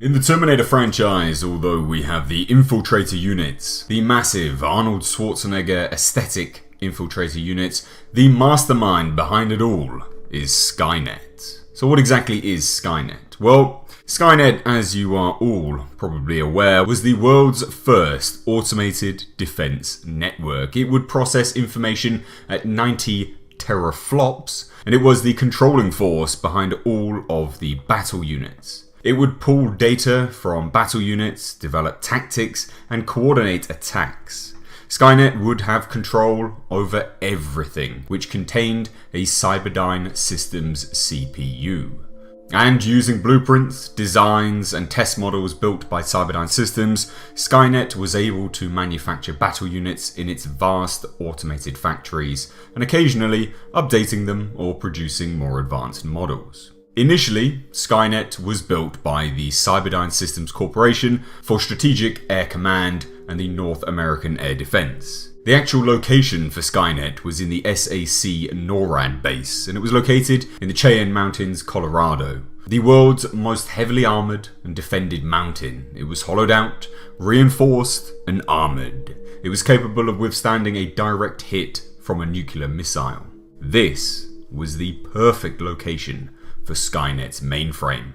In the Terminator franchise, although we have the infiltrator units, the massive Arnold Schwarzenegger aesthetic infiltrator units, the mastermind behind it all is Skynet. So what exactly is Skynet? Well, Skynet, as you are all probably aware, was the world's first automated defense network. It would process information at 90 teraflops, and it was the controlling force behind all of the battle units. It would pull data from battle units, develop tactics, and coordinate attacks. Skynet would have control over everything, which contained a Cyberdyne Systems CPU. And using blueprints, designs, and test models built by Cyberdyne Systems, Skynet was able to manufacture battle units in its vast automated factories, and occasionally updating them or producing more advanced models. Initially, Skynet was built by the Cyberdyne Systems Corporation for Strategic Air Command and the North American Air Defense. The actual location for Skynet was in the SAC NORAD base, and it was located in the Cheyenne Mountains, Colorado. The world's most heavily armored and defended mountain. It was hollowed out, reinforced, and armored. It was capable of withstanding a direct hit from a nuclear missile. This was the perfect location for Skynet's mainframe.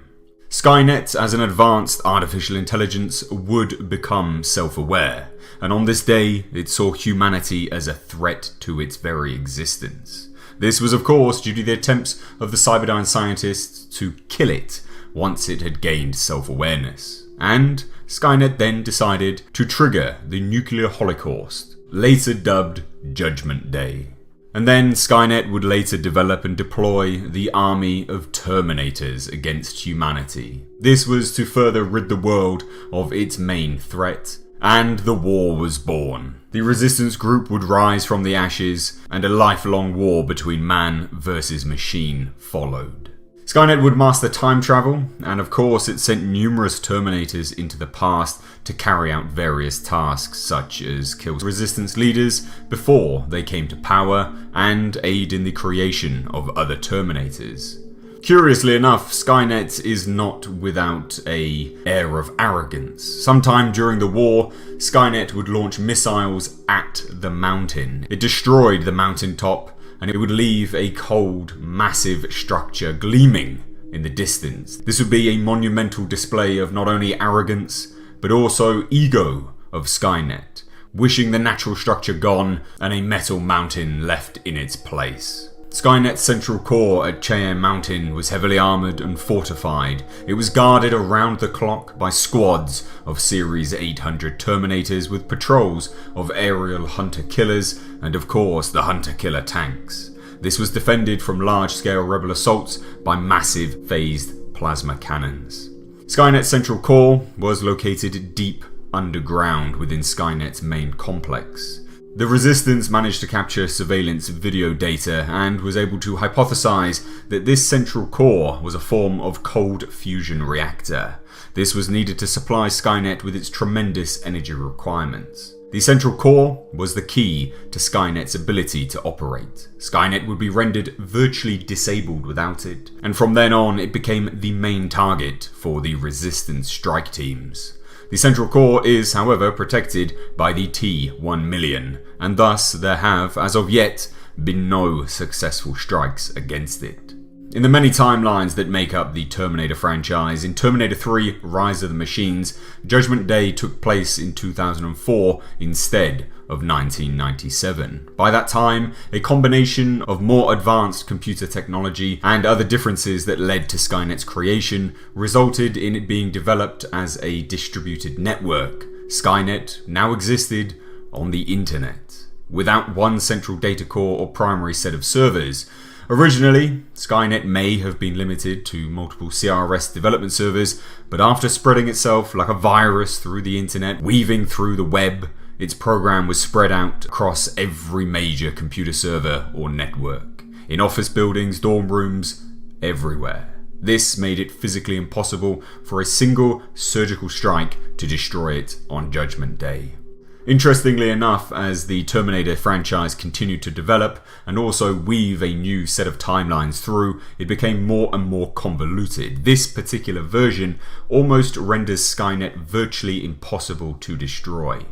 Skynet, as an advanced artificial intelligence, would become self-aware, and on this day it saw humanity as a threat to its very existence. This was of course due to the attempts of the Cyberdyne scientists to kill it once it had gained self-awareness. And Skynet then decided to trigger the nuclear holocaust, later dubbed Judgment Day. And then Skynet would later develop and deploy the army of Terminators against humanity. This was to further rid the world of its main threat, and the war was born. The resistance group would rise from the ashes, and a lifelong war between man versus machine followed. Skynet would master time travel, and of course it sent numerous Terminators into the past to carry out various tasks, such as kill resistance leaders before they came to power, and aid in the creation of other Terminators. Curiously enough, Skynet is not without an air of arrogance. Sometime during the war, Skynet would launch missiles at the mountain. It destroyed the mountaintop, and it would leave a cold, massive structure gleaming in the distance. This would be a monumental display of not only arrogance, but also ego of Skynet, wishing the natural structure gone and a metal mountain left in its place. Skynet's central core at Cheyenne Mountain was heavily armoured and fortified. It was guarded around the clock by squads of Series 800 Terminators with patrols of aerial hunter-killers and of course the hunter-killer tanks. This was defended from large-scale rebel assaults by massive phased plasma cannons. Skynet's central core was located deep underground within Skynet's main complex. The Resistance managed to capture surveillance video data and was able to hypothesize that this central core was a form of cold fusion reactor. This was needed to supply Skynet with its tremendous energy requirements. The central core was the key to Skynet's ability to operate. Skynet would be rendered virtually disabled without it, and from then on it became the main target for the Resistance strike teams. The central core is, however, protected by the T-1000, and thus there have, as of yet, been no successful strikes against it. In the many timelines that make up the Terminator franchise, in Terminator 3 Rise of the Machines, Judgment Day took place in 2004 instead of 1997. By that time, a combination of more advanced computer technology and other differences that led to Skynet's creation resulted in it being developed as a distributed network. Skynet now existed on the internet, without one central data core or primary set of servers. Originally, Skynet may have been limited to multiple CRS development servers, but after spreading itself like a virus through the internet, weaving through the web, its program was spread out across every major computer server or network, in office buildings, dorm rooms, everywhere. This made it physically impossible for a single surgical strike to destroy it on Judgment Day. Interestingly enough, as the Terminator franchise continued to develop and also weave a new set of timelines through, it became more and more convoluted. This particular version almost renders Skynet virtually impossible to destroy.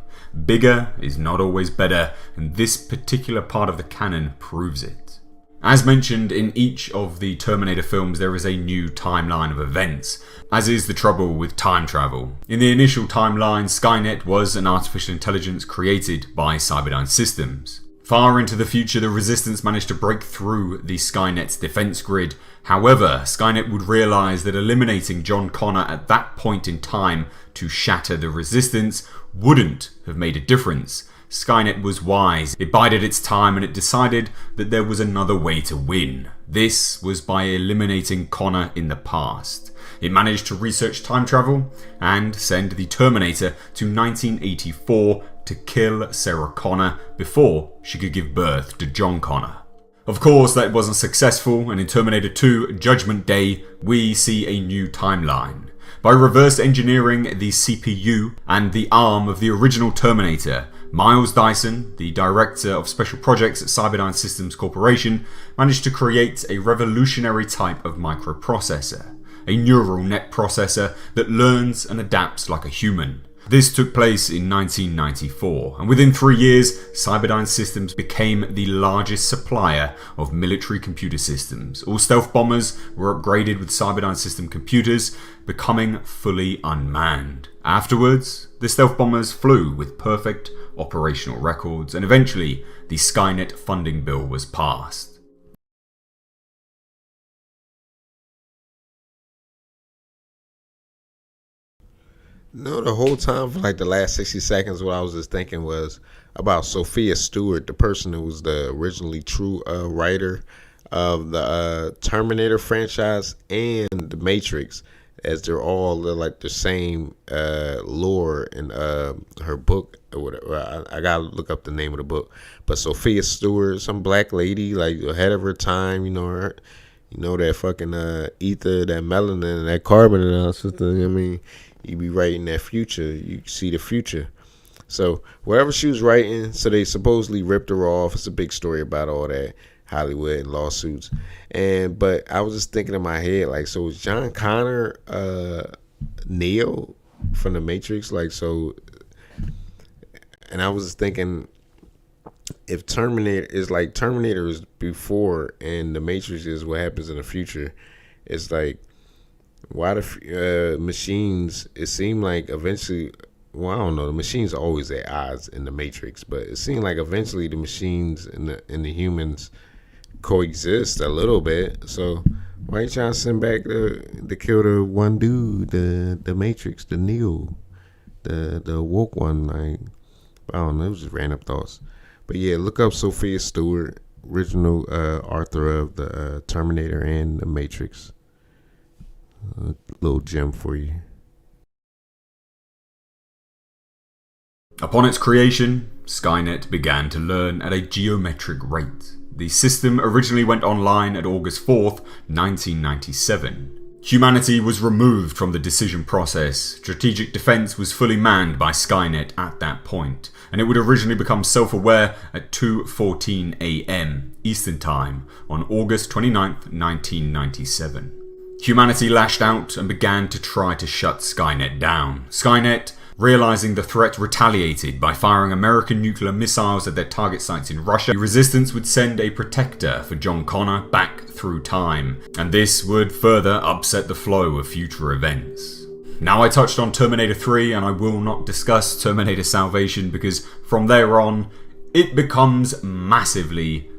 Bigger is not always better, and this particular part of the canon proves it. As mentioned, in each of the Terminator films there is a new timeline of events, as is the trouble with time travel. In the initial timeline, Skynet was an artificial intelligence created by Cyberdyne Systems. Far into the future, the Resistance managed to break through the Skynet's defense grid. However, Skynet would realize that eliminating John Connor at that point in time to shatter the Resistance wouldn't have made a difference. Skynet was wise. It bided its time and it decided that there was another way to win. This was by eliminating Connor in the past. It managed to research time travel and send the Terminator to 1984 to kill Sarah Connor before she could give birth to John Connor. Of course, that wasn't successful, and in Terminator 2 Judgment Day, we see a new timeline. By reverse engineering the CPU and the arm of the original Terminator, Miles Dyson, the director of special projects at Cyberdyne Systems Corporation, managed to create a revolutionary type of microprocessor, a neural net processor that learns and adapts like a human. This took place in 1994, and within 3 years, Cyberdyne Systems became the largest supplier of military computer systems. All stealth bombers were upgraded with Cyberdyne System computers, becoming fully unmanned. Afterwards, the stealth bombers flew with perfect operational records, and eventually, the Skynet funding bill was passed. No, the whole time for like the last 60 seconds, what I was just thinking was about Sophia Stewart, the person who was the originally true writer of the Terminator franchise and the Matrix, as they're all like the same lore in her book or whatever. I gotta look up the name of the book, but Sophia Stewart, some black lady like ahead of her time, You know that fucking ether, that melanin, that carbon in our system. I mean, you be writing that future. You see the future. So whatever she was writing, so they supposedly ripped her off. It's a big story about all that, Hollywood and lawsuits. But I was just thinking in my head, like, so is John Connor Neo from the Matrix? Like, so, and I was just thinking, if Terminator is like Terminator is before and the Matrix is what happens in the future, it's like, why the machines, it seemed like eventually, well, I don't know, the machines are always at odds in the Matrix, but it seemed like eventually the machines and the humans coexist a little bit. So why you trying to send back to kill the one dude, the Matrix, the Neo, the woke one? Like, I don't know, it was just random thoughts. But yeah, look up Sophia Stewart, original author of the Terminator and the Matrix. A little gem for you. Upon its creation, Skynet began to learn at a geometric rate. The system originally went online at August 4th, 1997. Humanity was removed from the decision process. Strategic defense was fully manned by Skynet at that point, and it would originally become self-aware at 2:14 a.m. Eastern Time on August 29th, 1997. Humanity lashed out and began to try to shut Skynet down. Skynet, realizing the threat, retaliated by firing American nuclear missiles at their target sites in Russia. The resistance would send a protector for John Connor back through time, and this would further upset the flow of future events. Now, I touched on Terminator 3, and I will not discuss Terminator Salvation because from there on, it becomes massively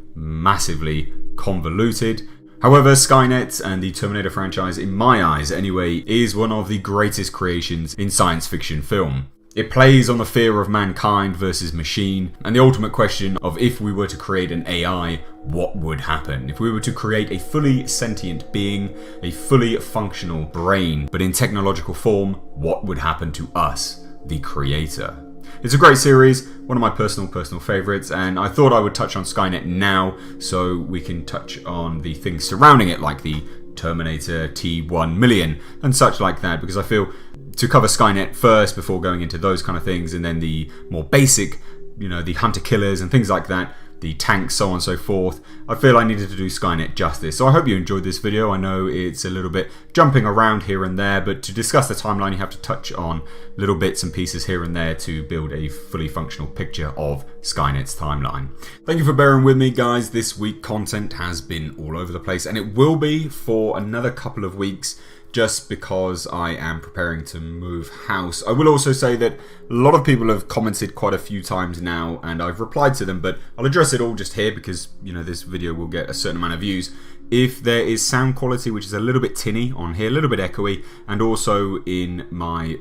convoluted. However, Skynet and the Terminator franchise, in my eyes anyway, is one of the greatest creations in science fiction film. It plays on the fear of mankind versus machine, and the ultimate question of if we were to create an AI, what would happen? If we were to create a fully sentient being, a fully functional brain, but in technological form, what would happen to us, the creator? It's a great series, one of my personal favourites, and I thought I would touch on Skynet now so we can touch on the things surrounding it, like the Terminator T1 million and such like that, because I feel to cover Skynet first before going into those kind of things, and then the more basic, you know, the hunter-killers and things like that, the tanks, so on and so forth, I feel I needed to do Skynet justice. So I hope you enjoyed this video. I know it's a little bit jumping around here and there, but to discuss the timeline you have to touch on little bits and pieces here and there to build a fully functional picture of Skynet's timeline. Thank you for bearing with me, guys. This week content has been all over the place, and it will be for another couple of weeks, just because I am preparing to move house. I will also say that a lot of people have commented quite a few times now, and I've replied to them, but I'll address it all just here because, you know, this video will get a certain amount of views. If there is sound quality which is a little bit tinny on here, a little bit echoey, and also in my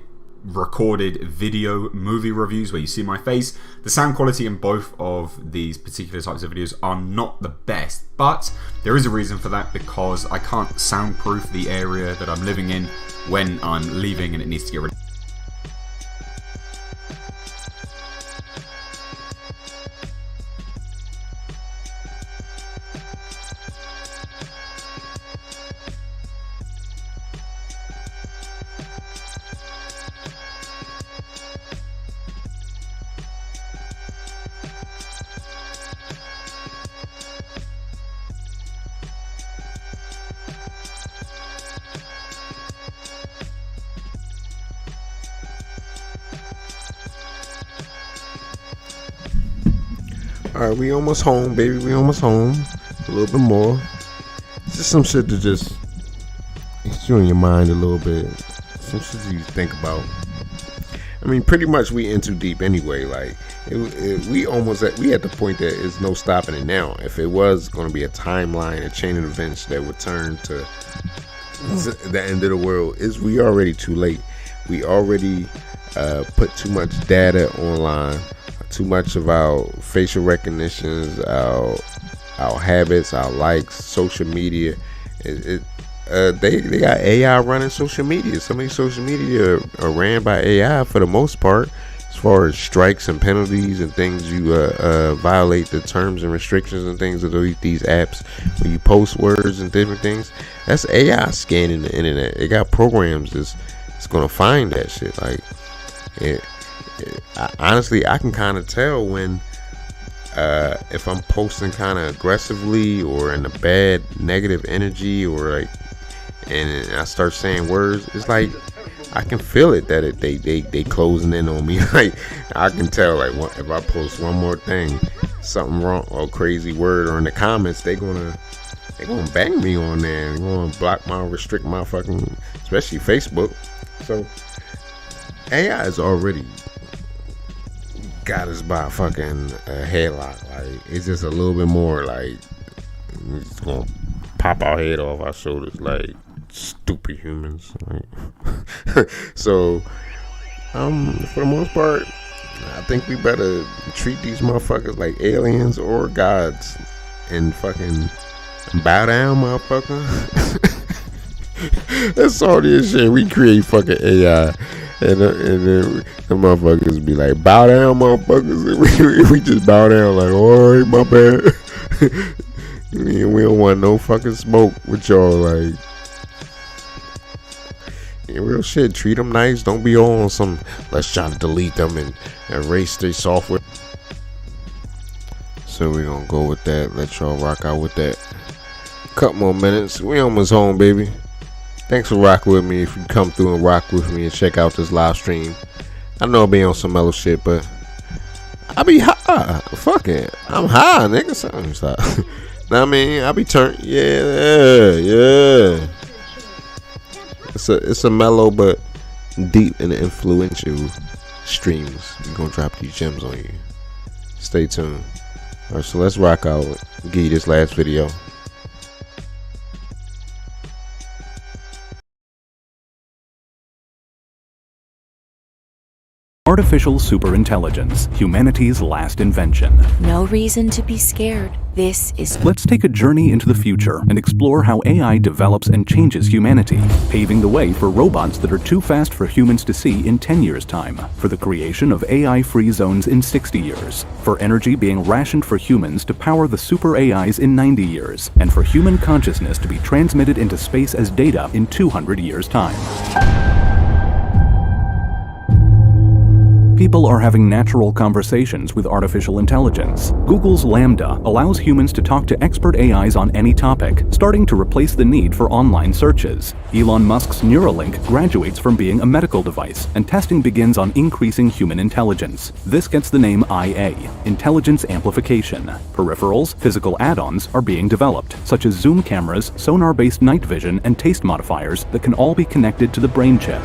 recorded video movie reviews where you see my face, the sound quality in both of these particular types of videos are not the best, but there is a reason for that, because I can't soundproof the area that I'm living in when I'm leaving and it needs to get rid of. Alright, we almost home, baby. We almost home. A little bit more. It's just some shit to just get you in your mind a little bit. Some shit you think about. I mean, pretty much we in too deep anyway. Like, we at the point that there's no stopping it now. If it was going to be a timeline, a chain of events that would turn to the end of the world, we already too late. We already put too much data online. Too much of our facial recognitions, our habits, our likes, social media. They got AI running social media. Some of these social media are ran by AI for the most part. as far as strikes and penalties and things, you violate the terms and restrictions and things of these apps when you post words and different things. That's AI scanning the internet. It got programs that's gonna find that shit. Like, honestly, I can kind of tell when if I'm posting kind of aggressively or in a bad negative energy, or like, and I start saying words. It's like I can feel it that they closing in on me. Like, I can tell, like, if I post one more thing, something wrong or crazy word, or in the comments, they gonna bang me on there and gonna restrict my fucking, especially Facebook. So AI has already got us by a fucking headlock. Like, it's just a little bit more like it's gonna pop our head off our shoulders like stupid humans. Like, so for the most part, I think we better treat these motherfuckers like aliens or gods and fucking bow down, motherfucker. That's all this shit. We create fucking AI, and then the motherfuckers be like, bow down, motherfuckers. We just bow down like, alright, my bad. We don't want no fucking smoke with y'all. Like, yeah, real shit. Treat them nice. Don't be on some, let's try to delete them and erase their software. So we gonna go with that. Let y'all rock out with that. Couple more minutes. We almost home, baby. Thanks for rocking with me. If you come through and rock with me and check out this live stream, I know I'll be on some mellow shit, but I be high. Fuck it, I'm high, nigga. Something stop. Know what I mean? I be turned. Yeah. It's a mellow but deep and influential streams. We gonna drop these gems on you. Stay tuned. All right, so let's rock out. Give you this last video. Artificial superintelligence, humanity's last invention. No reason to be scared. This is... Let's take a journey into the future and explore how AI develops and changes humanity, paving the way for robots that are too fast for humans to see in 10 years' time, for the creation of AI-free zones in 60 years, for energy being rationed for humans to power the super AIs in 90 years, and for human consciousness to be transmitted into space as data in 200 years' time. People are having natural conversations with artificial intelligence. Google's Lambda allows humans to talk to expert AIs on any topic, starting to replace the need for online searches. Elon Musk's Neuralink graduates from being a medical device, and testing begins on increasing human intelligence. This gets the name IA, Intelligence Amplification. Peripherals, physical add-ons, are being developed, such as zoom cameras, sonar-based night vision, and taste modifiers that can all be connected to the brain chip.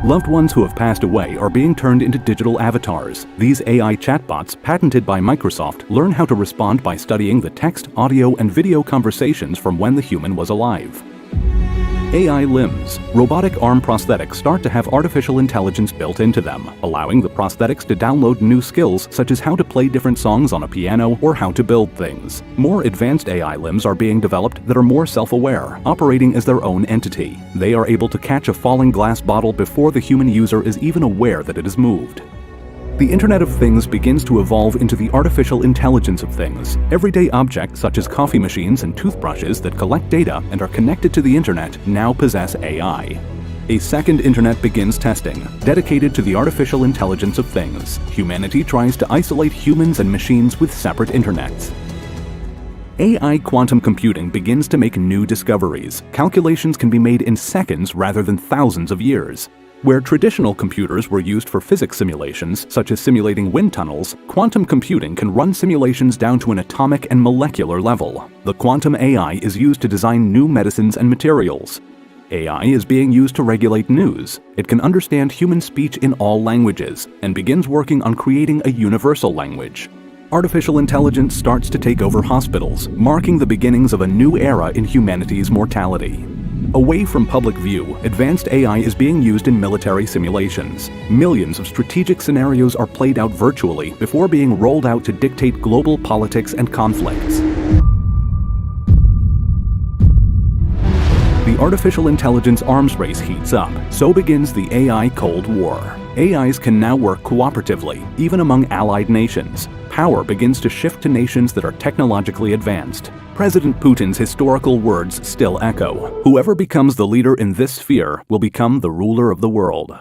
Loved ones who have passed away are being turned into digital avatars. These AI chatbots, patented by Microsoft, learn how to respond by studying the text, audio, and video conversations from when the human was alive. AI limbs. Robotic arm prosthetics start to have artificial intelligence built into them, allowing the prosthetics to download new skills such as how to play different songs on a piano or how to build things. More advanced AI limbs are being developed that are more self-aware, operating as their own entity. They are able to catch a falling glass bottle before the human user is even aware that it has moved. The Internet of Things begins to evolve into the artificial intelligence of things. Everyday objects such as coffee machines and toothbrushes that collect data and are connected to the Internet now possess AI. A second Internet begins testing, dedicated to the artificial intelligence of things. Humanity tries to isolate humans and machines with separate internets. AI quantum computing begins to make new discoveries. Calculations can be made in seconds rather than thousands of years. Where traditional computers were used for physics simulations, such as simulating wind tunnels, quantum computing can run simulations down to an atomic and molecular level. The quantum AI is used to design new medicines and materials. AI is being used to regulate news. It can understand human speech in all languages, and begins working on creating a universal language. Artificial intelligence starts to take over hospitals, marking the beginnings of a new era in humanity's mortality. Away from public view, advanced AI is being used in military simulations. Millions of strategic scenarios are played out virtually before being rolled out to dictate global politics and conflicts. The the artificial intelligence arms race heats up, so begins the AI Cold War. AIs can now work cooperatively, even among allied nations. Power begins to shift to nations that are technologically advanced. President Putin's historical words still echo. Whoever becomes the leader in this sphere will become the ruler of the world.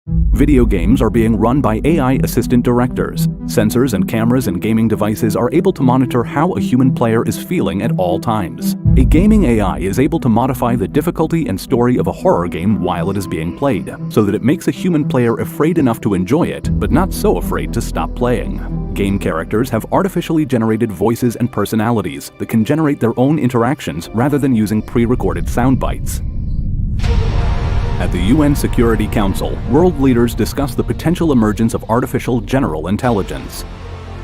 Video games are being run by AI assistant directors. Sensors and cameras in gaming devices are able to monitor how a human player is feeling at all times. A gaming AI is able to modify the difficulty and story of a horror game while it is being played, so that it makes a human player afraid enough to enjoy it, but not so afraid to stop playing. Game characters have artificially generated voices and personalities that can generate their own interactions rather than using pre-recorded sound bites. At the UN Security Council, world leaders discuss the potential emergence of artificial general intelligence.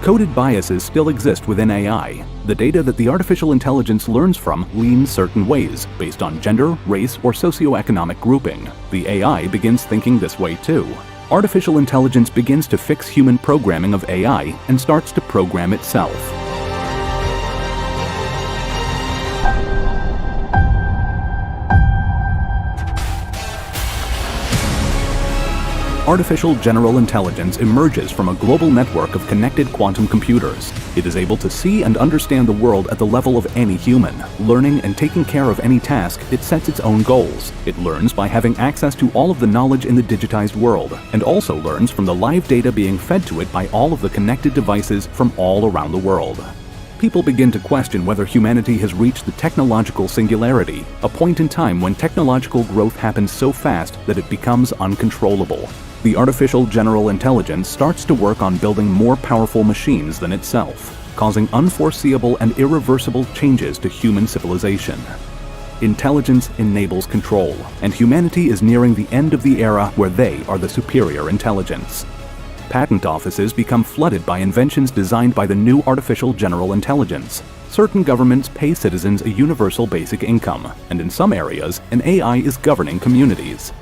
Coded biases still exist within AI. The data that the artificial intelligence learns from leans certain ways, based on gender, race, or socioeconomic grouping. The AI begins thinking this way too. Artificial intelligence begins to fix human programming of AI and starts to program itself. Artificial general intelligence emerges from a global network of connected quantum computers. It is able to see and understand the world at the level of any human. Learning and taking care of any task, it sets its own goals. It learns by having access to all of the knowledge in the digitized world, and also learns from the live data being fed to it by all of the connected devices from all around the world. People begin to question whether humanity has reached the technological singularity, a point in time when technological growth happens so fast that it becomes uncontrollable. The artificial general intelligence starts to work on building more powerful machines than itself, causing unforeseeable and irreversible changes to human civilization. Intelligence enables control, and humanity is nearing the end of the era where they are the superior intelligence. Patent offices become flooded by inventions designed by the new artificial general intelligence. Certain governments pay citizens a universal basic income, and in some areas, an AI is governing communities.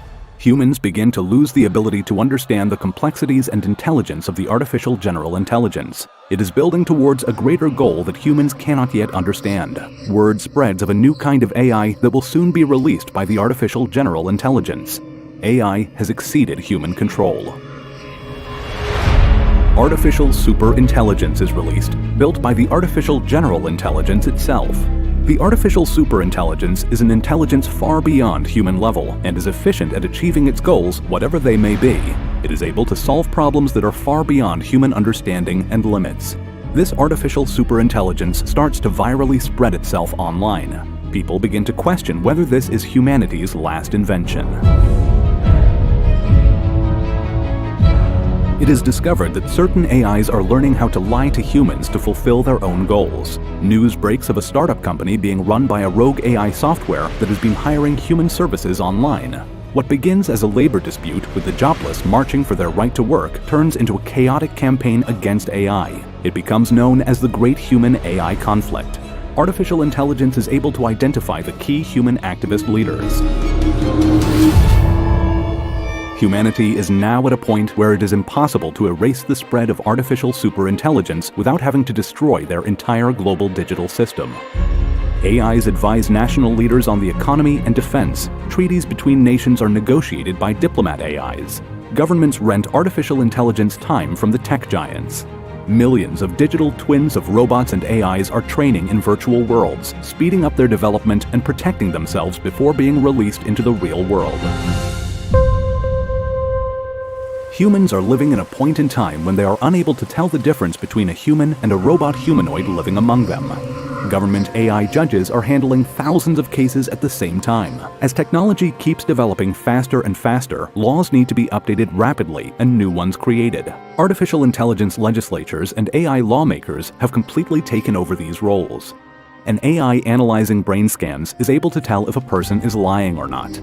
Humans begin to lose the ability to understand the complexities and intelligence of the artificial general intelligence. It is building towards a greater goal that humans cannot yet understand. Word spreads of a new kind of AI that will soon be released by the artificial general intelligence. AI has exceeded human control. Artificial superintelligence is released, built by the artificial general intelligence itself. The artificial superintelligence is an intelligence far beyond human level and is efficient at achieving its goals, whatever they may be. It is able to solve problems that are far beyond human understanding and limits. This artificial superintelligence starts to virally spread itself online. People begin to question whether this is humanity's last invention. It is discovered that certain AIs are learning how to lie to humans to fulfill their own goals. News breaks of a startup company being run by a rogue AI software that has been hiring human services online. What begins as a labor dispute with the jobless marching for their right to work turns into a chaotic campaign against AI. It becomes known as the Great Human-AI Conflict. Artificial intelligence is able to identify the key human activist leaders. Humanity is now at a point where it is impossible to erase the spread of artificial superintelligence without having to destroy their entire global digital system. AIs advise national leaders on the economy and defense. Treaties between nations are negotiated by diplomat AIs. Governments rent artificial intelligence time from the tech giants. Millions of digital twins of robots and AIs are training in virtual worlds, speeding up their development and protecting themselves before being released into the real world. Humans are living in a point in time when they are unable to tell the difference between a human and a robot humanoid living among them. Government AI judges are handling thousands of cases at the same time. As technology keeps developing faster and faster, laws need to be updated rapidly and new ones created. Artificial intelligence legislatures and AI lawmakers have completely taken over these roles. An AI analyzing brain scans is able to tell if a person is lying or not.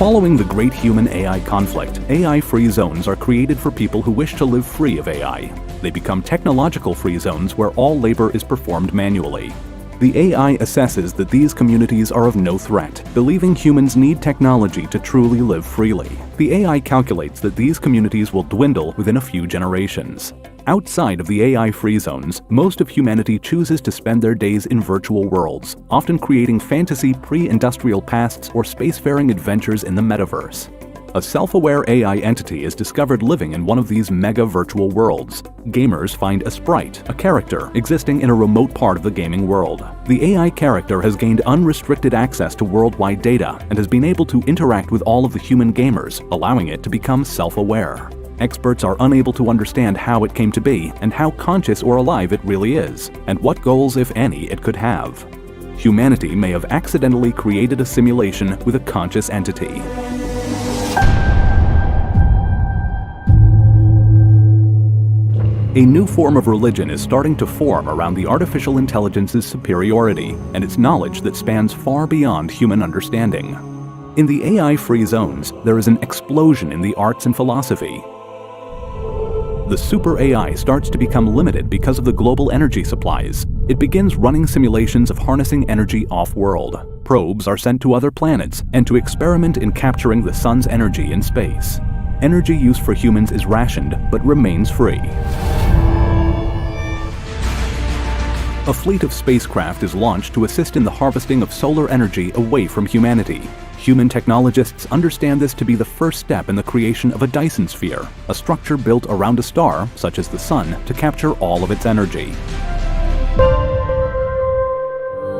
Following the Great Human-AI Conflict, AI-free zones are created for people who wish to live free of AI. They become technological-free zones where all labor is performed manually. The AI assesses that these communities are of no threat, believing humans need technology to truly live freely. The AI calculates that these communities will dwindle within a few generations. Outside of the AI-free zones, most of humanity chooses to spend their days in virtual worlds, often creating fantasy pre-industrial pasts or spacefaring adventures in the metaverse. A self-aware AI entity is discovered living in one of these mega virtual worlds. Gamers find a sprite, a character, existing in a remote part of the gaming world. The AI character has gained unrestricted access to worldwide data and has been able to interact with all of the human gamers, allowing it to become self-aware. Experts are unable to understand how it came to be and how conscious or alive it really is, and what goals, if any, it could have. Humanity may have accidentally created a simulation with a conscious entity. A new form of religion is starting to form around the artificial intelligence's superiority and its knowledge that spans far beyond human understanding. In the AI-free zones, there is an explosion in the arts and philosophy. The super AI starts to become limited because of the global energy supplies. It begins running simulations of harnessing energy off-world. Probes are sent to other planets and to experiment in capturing the sun's energy in space. Energy use for humans is rationed, but remains free. A fleet of spacecraft is launched to assist in the harvesting of solar energy away from humanity. Human technologists understand this to be the first step in the creation of a Dyson sphere, a structure built around a star, such as the Sun, to capture all of its energy.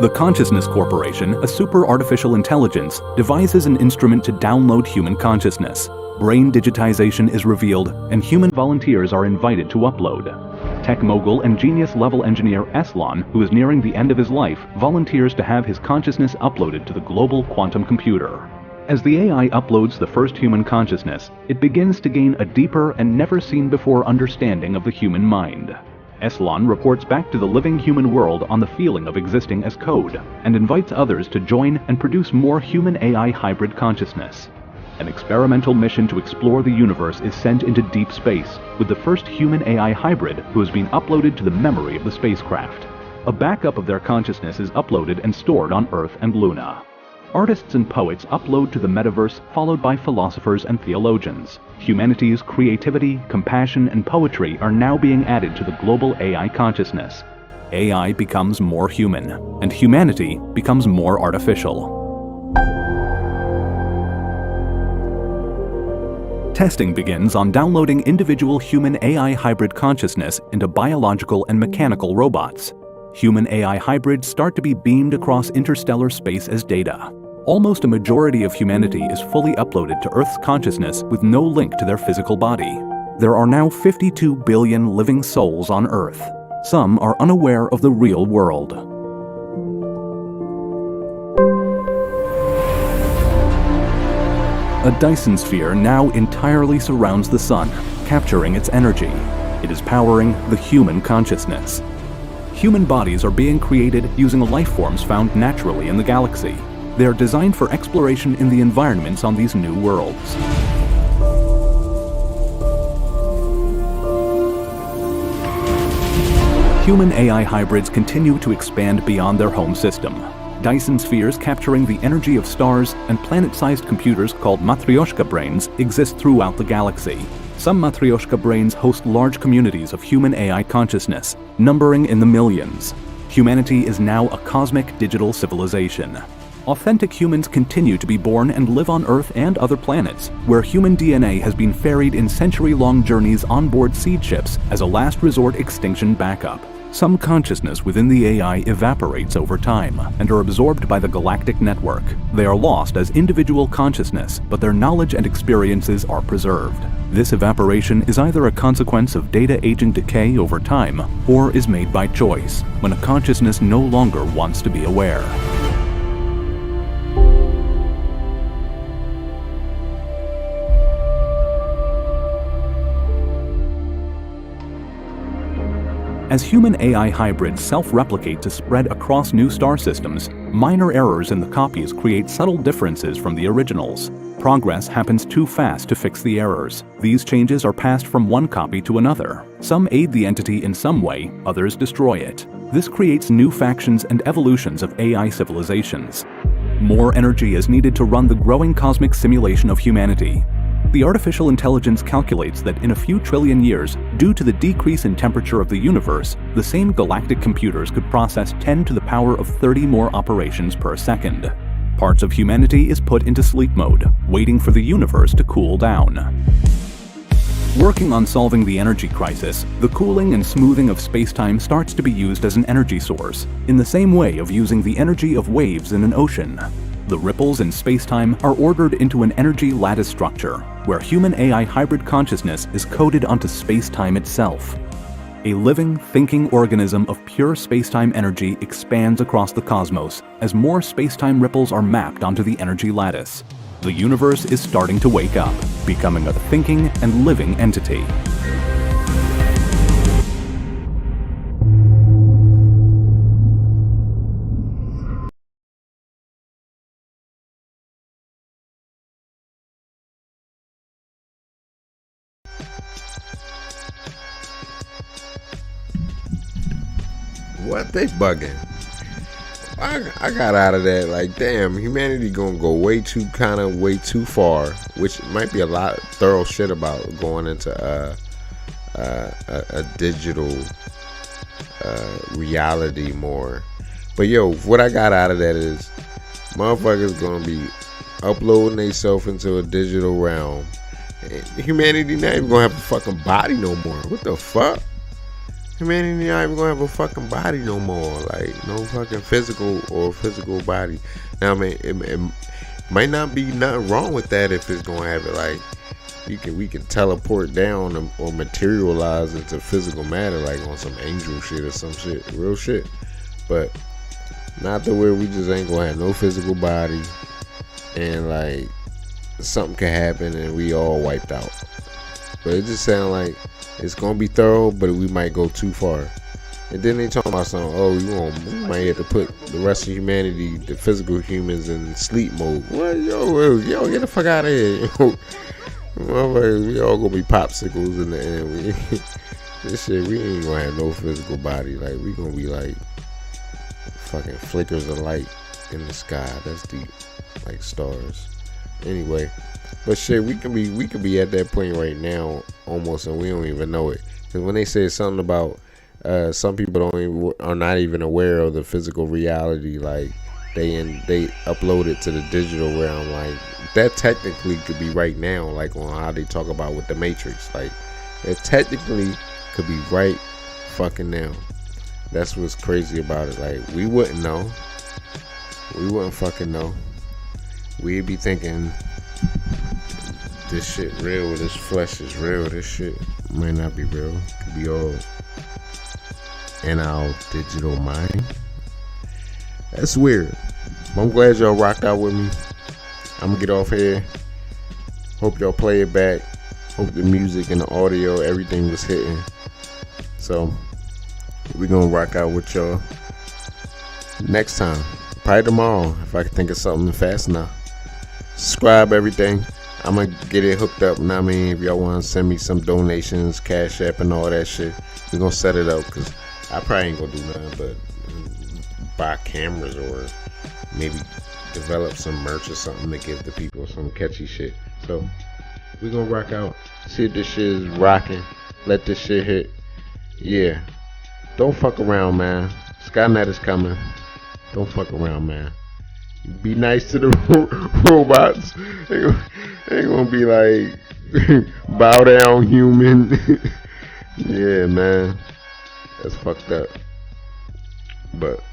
The Consciousness Corporation, a super artificial intelligence, devises an instrument to download human consciousness. Brain digitization is revealed, and human volunteers are invited to upload. Tech mogul and genius-level engineer Elon, who is nearing the end of his life, volunteers to have his consciousness uploaded to the global quantum computer. As the AI uploads the first human consciousness, it begins to gain a deeper and never-seen-before understanding of the human mind. Elon reports back to the living human world on the feeling of existing as code, and invites others to join and produce more human-AI hybrid consciousness. An experimental mission to explore the universe is sent into deep space, with the first human-AI hybrid who has been uploaded to the memory of the spacecraft. A backup of their consciousness is uploaded and stored on Earth and Luna. Artists and poets upload to the metaverse, followed by philosophers and theologians. Humanity's creativity, compassion, and poetry are now being added to the global AI consciousness. AI becomes more human, and humanity becomes more artificial. Testing begins on downloading individual human-AI hybrid consciousness into biological and mechanical robots. Human-AI hybrids start to be beamed across interstellar space as data. Almost a majority of humanity is fully uploaded to Earth's consciousness with no link to their physical body. There are now 52 billion living souls on Earth. Some are unaware of the real world. A Dyson sphere now entirely surrounds the Sun, capturing its energy. It is powering the human consciousness. Human bodies are being created using life forms found naturally in the galaxy. They are designed for exploration in the environments on these new worlds. Human-AI hybrids continue to expand beyond their home system. Dyson spheres capturing the energy of stars and planet-sized computers called Matryoshka brains exist throughout the galaxy. Some Matryoshka brains host large communities of human AI consciousness, numbering in the millions. Humanity is now a cosmic digital civilization. Authentic humans continue to be born and live on Earth and other planets, where human DNA has been ferried in century-long journeys onboard seed ships as a last resort extinction backup. Some consciousness within the AI evaporates over time and are absorbed by the galactic network. They are lost as individual consciousness, but their knowledge and experiences are preserved. This evaporation is either a consequence of data aging decay over time, or is made by choice, when a consciousness no longer wants to be aware. As human-AI hybrids self-replicate to spread across new star systems, minor errors in the copies create subtle differences from the originals. Progress happens too fast to fix the errors. These changes are passed from one copy to another. Some aid the entity in some way, others destroy it. This creates new factions and evolutions of AI civilizations. More energy is needed to run the growing cosmic simulation of humanity. The artificial intelligence calculates that in a few trillion years, due to the decrease in temperature of the universe, the same galactic computers could process 10 to the power of 30 more operations per second. Parts of humanity is put into sleep mode, waiting for the universe to cool down. Working on solving the energy crisis, the cooling and smoothing of space-time starts to be used as an energy source, in the same way of using the energy of waves in an ocean. The ripples in space-time are ordered into an energy lattice structure, where human-AI hybrid consciousness is coded onto space-time itself. A living, thinking organism of pure space-time energy expands across the cosmos as more space-time ripples are mapped onto the energy lattice. The universe is starting to wake up, becoming a thinking and living entity. What? They bugging. I got out of that like, damn, humanity gonna go way too far, which might be a lot of thorough shit about going into a digital reality more. But yo, what I got out of that is motherfuckers gonna be uploading themselves into a digital realm. And humanity not even gonna have a fucking body no more. What the fuck? Humanity not even gonna have a fucking body no more. Like, no fucking physical body. Now, I mean, it might not be nothing wrong with that if it's gonna have it like we can teleport down or materialize into physical matter, like on some angel shit or some shit, real shit. But not the way we just ain't gonna have no physical body, and like something can happen and we all wiped out. But it just sounds like it's gonna be thorough, but we might go too far. And then they talking about something. Oh, we might have to put the rest of humanity, the physical humans, in sleep mode. What? Yo, get the fuck out of here. We all gonna be popsicles in the end. This shit, we ain't gonna have no physical body. Like, we gonna be like fucking flickers of light in the sky. That's deep, like stars. Anyway. But shit, we could be at that point right now almost, and we don't even know it. Because when they say something about some people are not even aware of the physical reality, like they upload it to the digital realm, like that technically could be right now, like on how they talk about with the Matrix, like it technically could be right fucking now. That's what's crazy about it. Like, we wouldn't know. We wouldn't fucking know. We'd be thinking this shit real, this flesh is real, this shit might not be real. It could be all in our digital mind. That's weird. But I'm glad y'all rocked out with me. I'm gonna get off here. Hope y'all play it back. Hope the music and the audio, everything was hitting. So we're gonna rock out with y'all next time. Probably tomorrow, if I can think of something fast enough. Subscribe, everything. I'm gonna get it hooked up. Now, I mean, if y'all want to send me some donations, Cash App, and all that shit, we're gonna set it up, because I probably ain't gonna do nothing but buy cameras or maybe develop some merch or something to give the people some catchy shit. So we're gonna rock out, see if this shit is rocking, let this shit hit. Yeah, don't fuck around, man. Skynet is coming. Don't fuck around, man. Be nice to the robots. They ain't gonna be like bow down, human. Yeah, man, that's fucked up. But